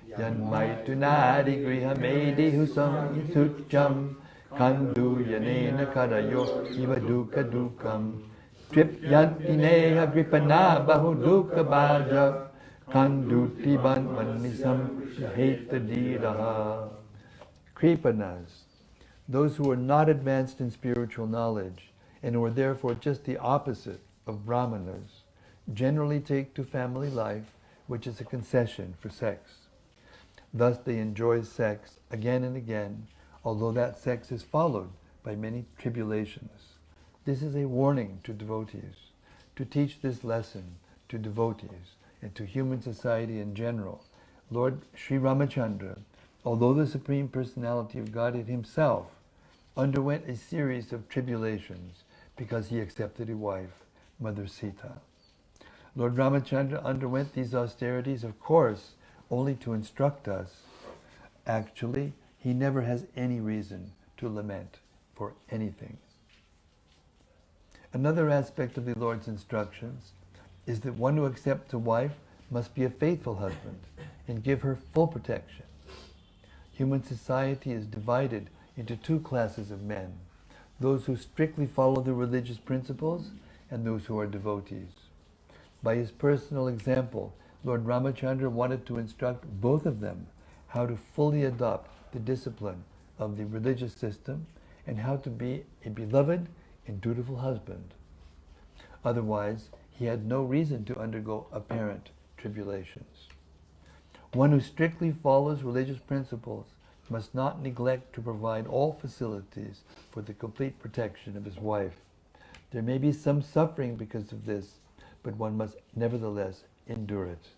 Speaker 2: Yanmaitunadi grihamedi husam isucham kandu yanena karayo ivaduka dukam trip yantineha gripana bahuduka baja Kanduti-ban manisam hetadiraha. Kripanas, those who are not advanced in spiritual knowledge and who are therefore just the opposite of brahmanas, generally take to family life, which is a concession for sex. Thus they enjoy sex again and again, although that sex is followed by many tribulations. This is a warning to devotees. To teach this lesson to devotees and to human society in general, Lord Sri Ramachandra, although the Supreme Personality of Godhead himself, underwent a series of tribulations because he accepted a wife, Mother Sita. Lord Ramachandra underwent these austerities, of course, only to instruct us. Actually, he never has any reason to lament for anything. Another aspect of the Lord's instructions is that one who accepts a wife must be a faithful husband and give her full protection. Human society is divided into two classes of men, those who strictly follow the religious principles and those who are devotees. By his personal example, Lord Ramachandra wanted to instruct both of them how to fully adopt the discipline of the religious system and how to be a beloved and dutiful husband. Otherwise, he had no reason to undergo apparent tribulations. One who strictly follows religious principles must not neglect to provide all facilities for the complete protection of his wife. There may be some suffering because of this, but one must nevertheless endure it.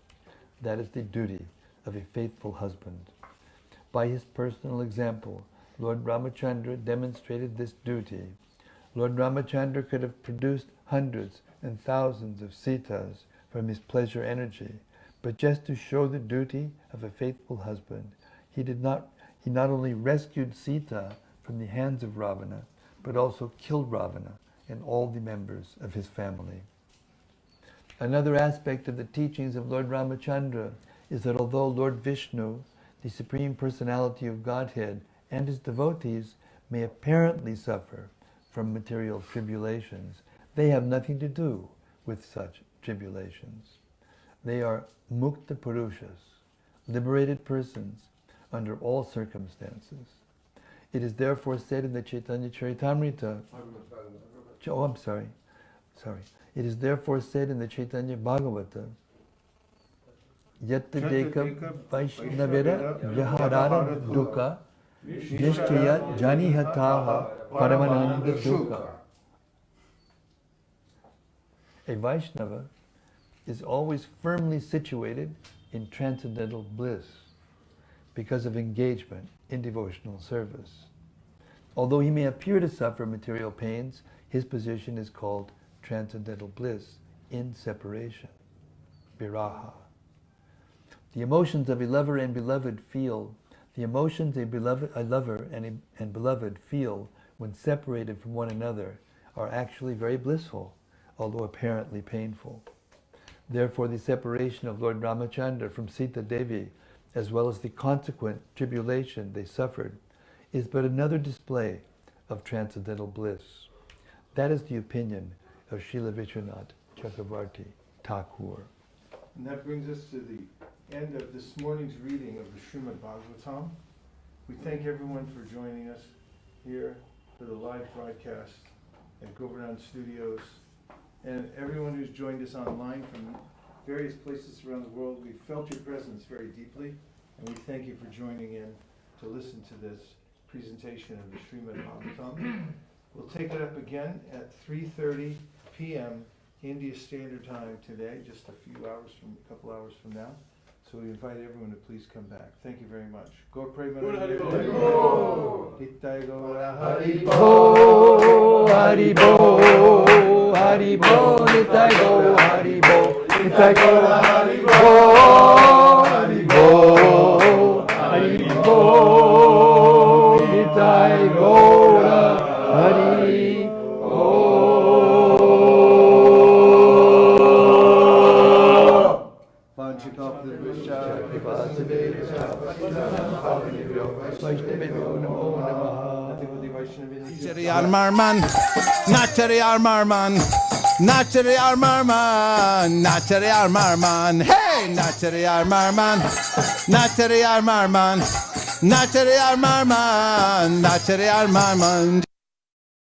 Speaker 2: That is the duty of a faithful husband. By his personal example, Lord Ramachandra demonstrated this duty. Lord Ramachandra could have produced hundreds and thousands of Sitas from his pleasure energy, but just to show the duty of a faithful husband, he not only rescued Sita from the hands of Ravana, but also killed Ravana and all the members of his family. Another aspect of the teachings of Lord Ramachandra is that although Lord Vishnu, the Supreme Personality of Godhead, and his devotees may apparently suffer from material tribulations, they have nothing to do with such tribulations. They are mukta purushas, liberated persons under all circumstances. It is therefore said in the Chaitanya Charitamrita, It is therefore said in the Chaitanya Bhagavata, Yatta deka vaishnavira vyaharara dukkha nishchaya janihataha paramananda dukkha. A Vaishnava is always firmly situated in transcendental bliss because of engagement in devotional service. Although he may appear to suffer material pains, his position is called transcendental bliss in separation, viraha. The emotions of a lover and beloved feel, the emotions a lover and beloved feel when separated from one another are actually very blissful, although apparently painful. Therefore, the separation of Lord Ramachandra from Sita Devi, as well as the consequent tribulation they suffered, is but another display of transcendental bliss. That is the opinion of Srila Vishwanath Chakravarti Thakur.
Speaker 1: And that brings us to the end of this morning's reading of the Srimad Bhagavatam. We thank everyone for joining us here for the live broadcast at Govardhan Studios, and everyone who's joined us online from various places around the world. We felt your presence very deeply, and we thank you for joining in to listen to this presentation of the Srimad Bhagavatam. We'll take it up again at 3:30 p.m. India Standard Time today, just a couple hours from now. So we invite everyone to please come back. Thank you very much. Go pray, Maharaja. Nitai Gaura Hari Bo, Hari Bo, Hari Bo, Nitai Gaura Hari Bo, Nitai Gaura Hari Bo, Hari Bo, Hari Bo, Nitai Gaura Hari Bo.
Speaker 9: Nachari Armarman, Nachari Armarman, Nachari Armarman, Nachari Armarman, hey, Nachari Armarman, Nachari Armarman, Nachari Armarman, Nachari Armarman.